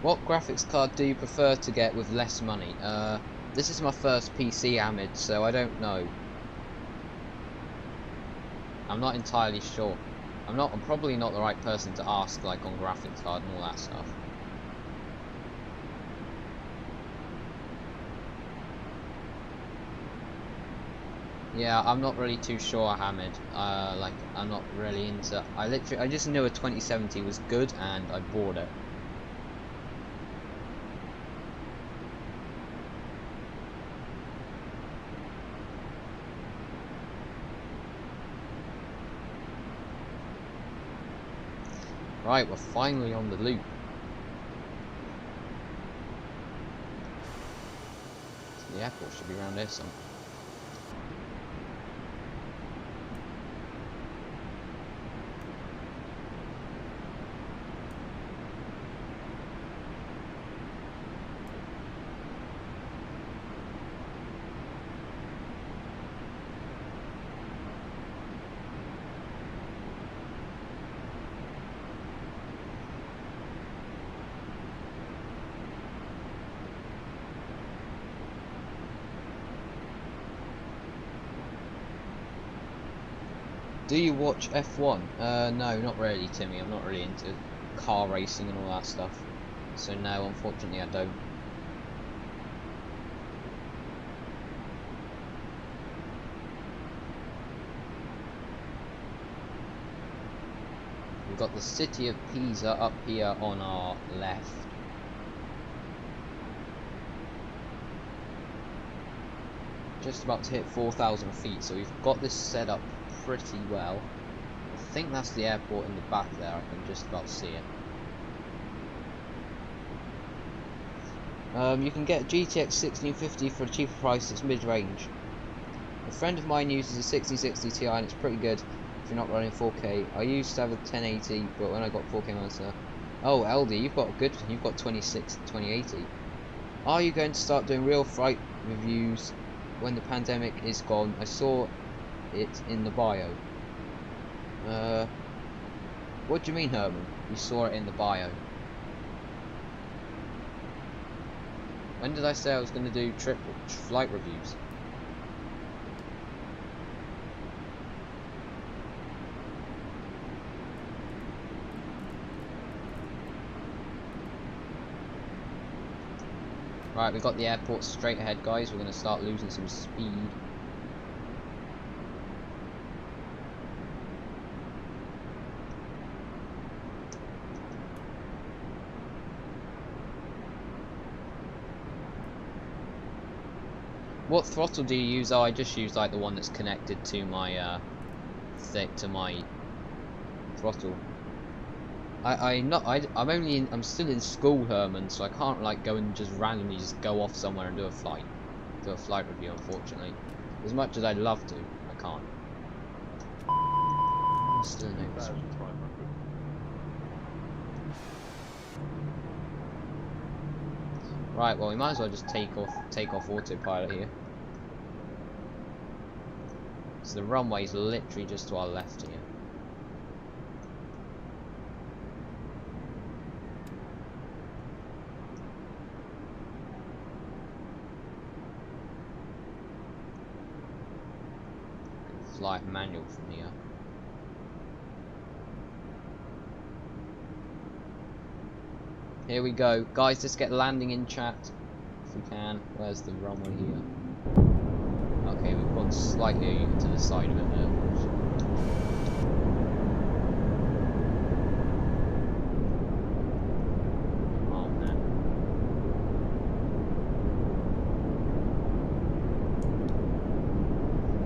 What graphics card do you prefer to get with less money? This is my first PC, Ahmed, so I don't know. I'm not entirely sure. I'm probably not the right person to ask, like, on graphics card and all that stuff. Yeah, I'm not really too sure, Hamid. Like, I'm not really into... I just knew a 2070 was good, and I bought it. Right, we're finally on the loop. So the airport should be around there somewhere. Do you watch F1? No, not really, Timmy. I'm not really into car racing and all that stuff. So no, unfortunately I don't. We've got the city of Pisa up here on our left. Just about to hit 4,000 feet, so we've got this set up pretty well. I think that's the airport in the back there. I can just about see it. You can get a GTX 1650 for a cheaper price. It's mid-range. A friend of mine uses a 1660 Ti and it's pretty good if you're not running 4K. I used to have a 1080, but when I got 4K monitor... Oh, LD, you've got 2080. Are you going to start doing real flight reviews when the pandemic is gone? I saw it in the bio. What do you mean, Herman? You saw it in the bio. When did I say I was going to do flight reviews? Right, we've got the airport straight ahead, guys. We're going to start losing some speed. What throttle do you use? Oh, I just use like the one that's connected to my throttle. I'm still in school, Herman, so I can't like go and just randomly just go off somewhere and do a flight review, unfortunately. As much as I'd love to, I can't. Still no. Right, well, we might as well just take off autopilot here. So the runway is literally just to our left here. Flight manual from here. Here we go, guys. Let's get landing in chat if we can. Where's the runway here? Okay, we've gone slightly to the side of it there. Oh man.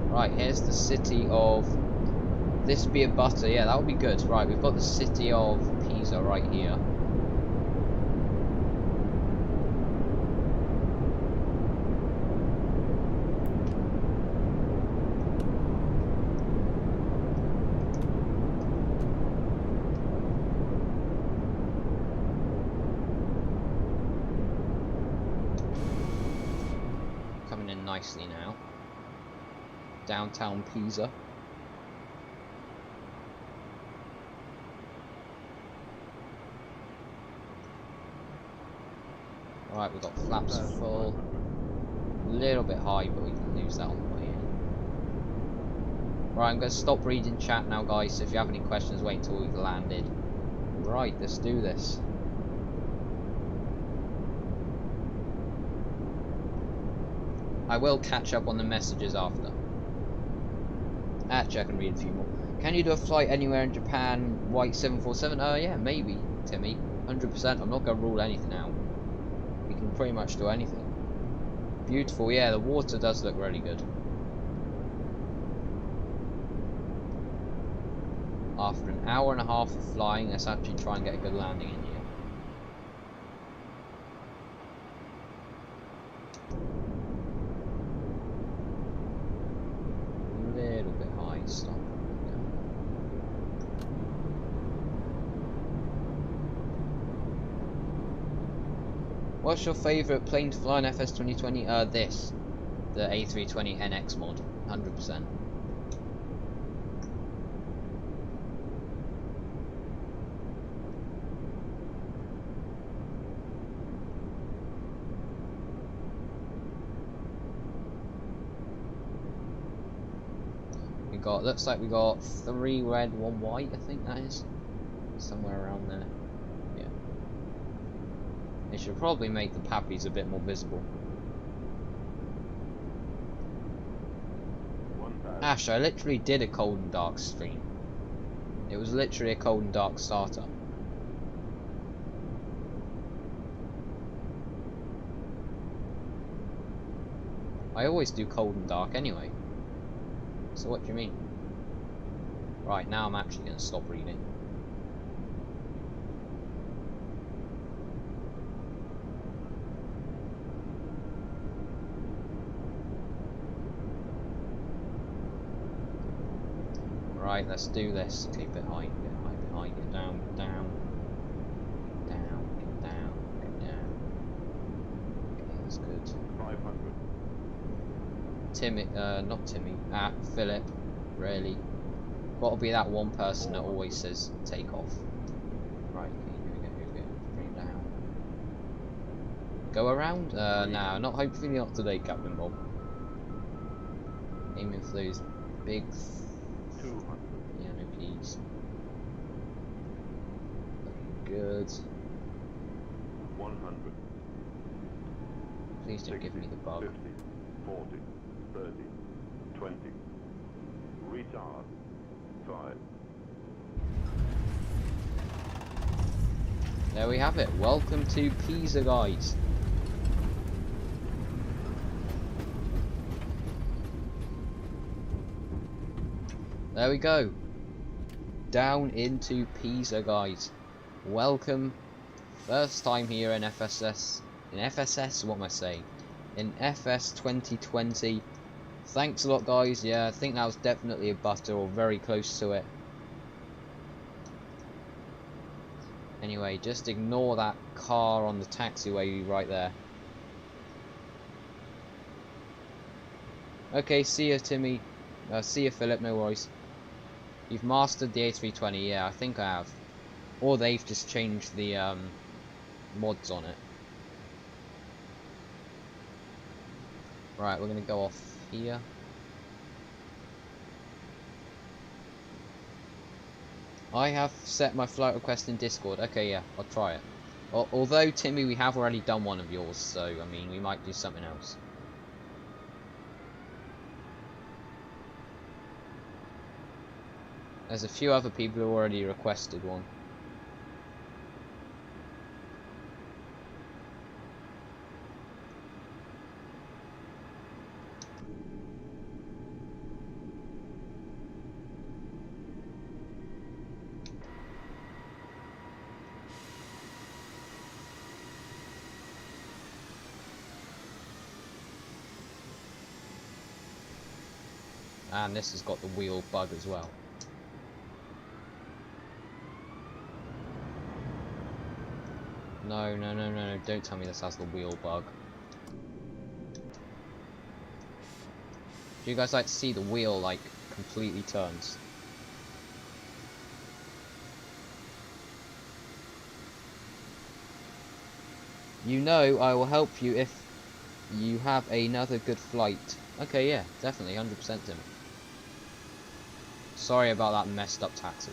Right, here's the city of... This would be a butter, yeah, that would be good. Right, we've got the city of Pisa right here. nicely now. Downtown Pisa. Right, we've got flaps full. A little bit high, but we can lose that on the way in. Right, I'm going to stop reading chat now, guys. So if you have any questions, wait until we've landed. Right, let's do this. I will catch up on the messages after. Actually, I can read a few more. Can you do a flight anywhere in Japan, white 747? Yeah, maybe, Timmy. 100%. I'm not going to rule anything out. We can pretty much do anything. Beautiful, yeah, the water does look really good. After an hour and a half of flying, let's actually try and get a good landing in here. A little bit high, stop. What's your favourite plane to fly in FS 2020? This. The A320neo mod. 100%. Looks like we got 3 red, 1 white, I think that is. Somewhere around there. Yeah. It should probably make the pappies a bit more visible. Ash, I literally did a cold and dark stream. It was literally a cold and dark startup. I always do cold and dark anyway. So what do you mean? Right, now I'm actually going to stop reading. Right, let's do this. Keep it high, get high, get high, get down, get down. Down, get down, get down. Okay, that's good. 500. Timmy, not Timmy, Philip, really. Gotta be that one person that always says take off. Right, okay, here we go, bring it down. Go around? No, not hopefully not today, Captain Bob. Aiming for those big 200. Yeah, no keys. Looking good. 100. Please don't 60, give me the bug. 50, 40, 30, 20. Retard. 5. There we have it. Welcome to Pisa, guys. There we go. Down into Pisa, guys. Welcome. First time here in FSS. In FSS, what am I saying? In FS 2020. Thanks a lot, guys. Yeah, I think that was definitely a butter or very close to it. Anyway, just ignore that car on the taxiway right there. Okay, see ya, Timmy. See ya, Philip. No worries. You've mastered the A320. Yeah, I think I have. Or they've just changed the mods on it. Right, we're gonna go off here. I have set my flight request in Discord. Okay, yeah, I'll try it. Although, Timmy, we have already done one of yours, so, I mean, we might do something else. There's a few other people who already requested one. And this has got the wheel bug as well. No, don't tell me this has the wheel bug. Do you guys like to see the wheel like completely turns? You know I will help you if you have another good flight. Okay, yeah, definitely, 100% Tim. Sorry about that messed up taxi.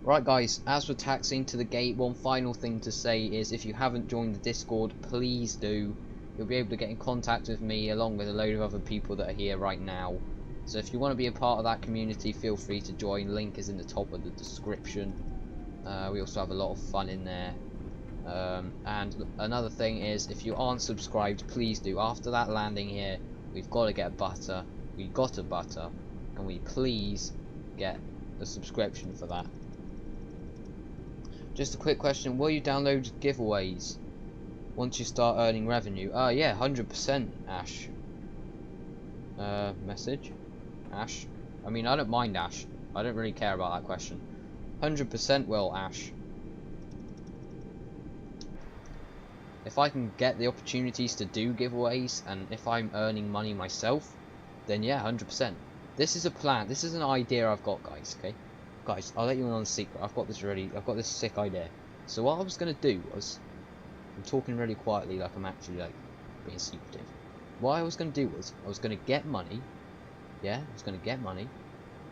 Right guys, as for taxiing to the gate, one final thing to say is if you haven't joined the Discord, please do. You'll be able to get in contact with me along with a load of other people that are here right now. So if you want to be a part of that community, feel free to join. Link is in the top of the description. We also have a lot of fun in there. And another thing is, if you aren't subscribed, please do. After that landing here, we've got to get butter. We got a butter. Can we please get a subscription for that? Just a quick question, will you download giveaways once you start earning revenue? Yeah, 100% Ash. Message? Ash? I mean, I don't mind Ash. I don't really care about that question. 100% will, Ash. If I can get the opportunities to do giveaways, and if I'm earning money myself, then yeah, 100%. This is a plan. This is an idea I've got, guys, okay? Guys, I'll let you in on a secret. I've got this sick idea. So what I was going to do was, I'm talking really quietly like I'm actually like being secretive. What I was going to do was, I was going to get money. Yeah, I was going to get money.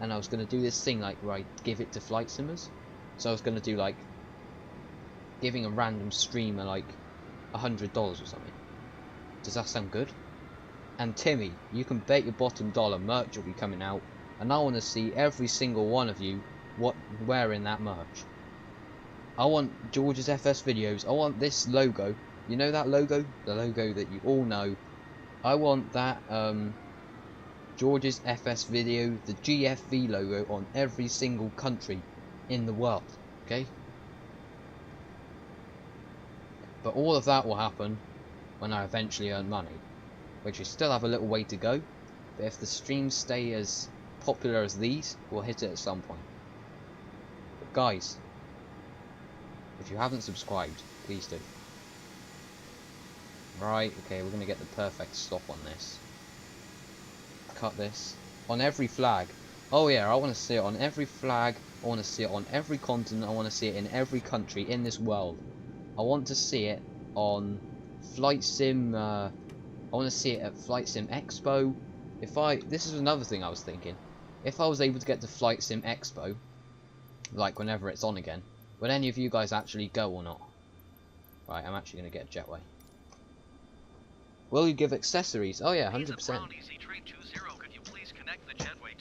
And I was going to do this thing like where I give it to flight simmers. So I was going to do like, giving a random streamer like $100 or something. Does that sound good? And Timmy, you can bet your bottom dollar merch will be coming out, and I want to see every single one of you wearing that merch. I want George's FS videos. I want this logo. You know that logo? The logo that you all know. I want that George's FS video, the GFV logo on every single country in the world. Okay? But all of that will happen when I eventually earn money, which we still have a little way to go, but if the streams stay as popular as these, we'll hit it at some point. But guys, if you haven't subscribed, please do. Right, okay, we're going to get the perfect stop on this. Cut this. On every flag. Oh yeah, I want to see it on every flag, I want to see it on every continent, I want to see it in every country in this world. I want to see it on Flight Sim, I want to see it at Flight Sim Expo. This is another thing I was thinking. If I was able to get to Flight Sim Expo, like whenever it's on again, would any of you guys actually go or not? Right, I'm actually going to get a jetway. Will you give accessories? Oh yeah, 100%.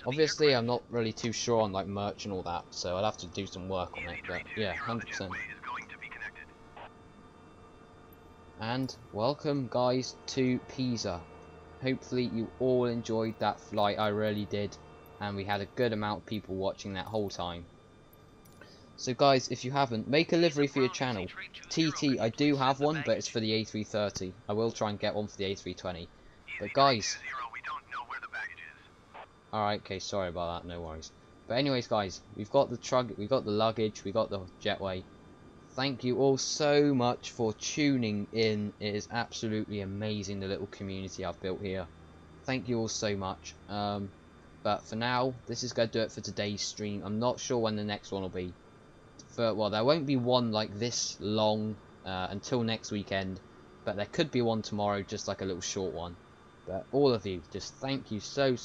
Obviously, I'm not really too sure on like merch and all that, so I'd have to do some work on it, but yeah, 100%. And welcome guys to Pisa. Hopefully you all enjoyed that flight. I really did, and we had a good amount of people watching that whole time. So guys, if you haven't, make a livery for your channel. TT, I do have one, but it's for the A330. I will try and get one for the A320. But guys, alright, okay, sorry about that, no worries. But anyways guys, we've got the truck, we've got the luggage, we got the jetway. Thank you all so much for tuning in. It is absolutely amazing, the little community I've built here. Thank you all so much. But for now, this is going to do it for today's stream. I'm not sure when the next one will be. Well, there won't be one like this long until next weekend. But there could be one tomorrow, just like a little short one. But all of you, just thank you so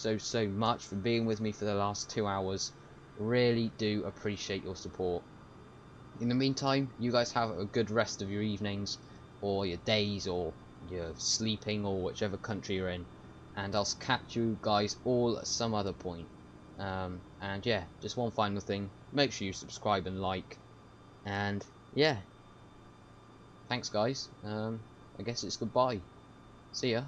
much for being with me for the last 2 hours. Really do appreciate your support. In the meantime, you guys have a good rest of your evenings, or your days, or your sleeping, or whichever country you're in. And I'll catch you guys all at some other point. And yeah, just one final thing. Make sure you subscribe and like. And yeah. Thanks guys. I guess it's goodbye. See ya.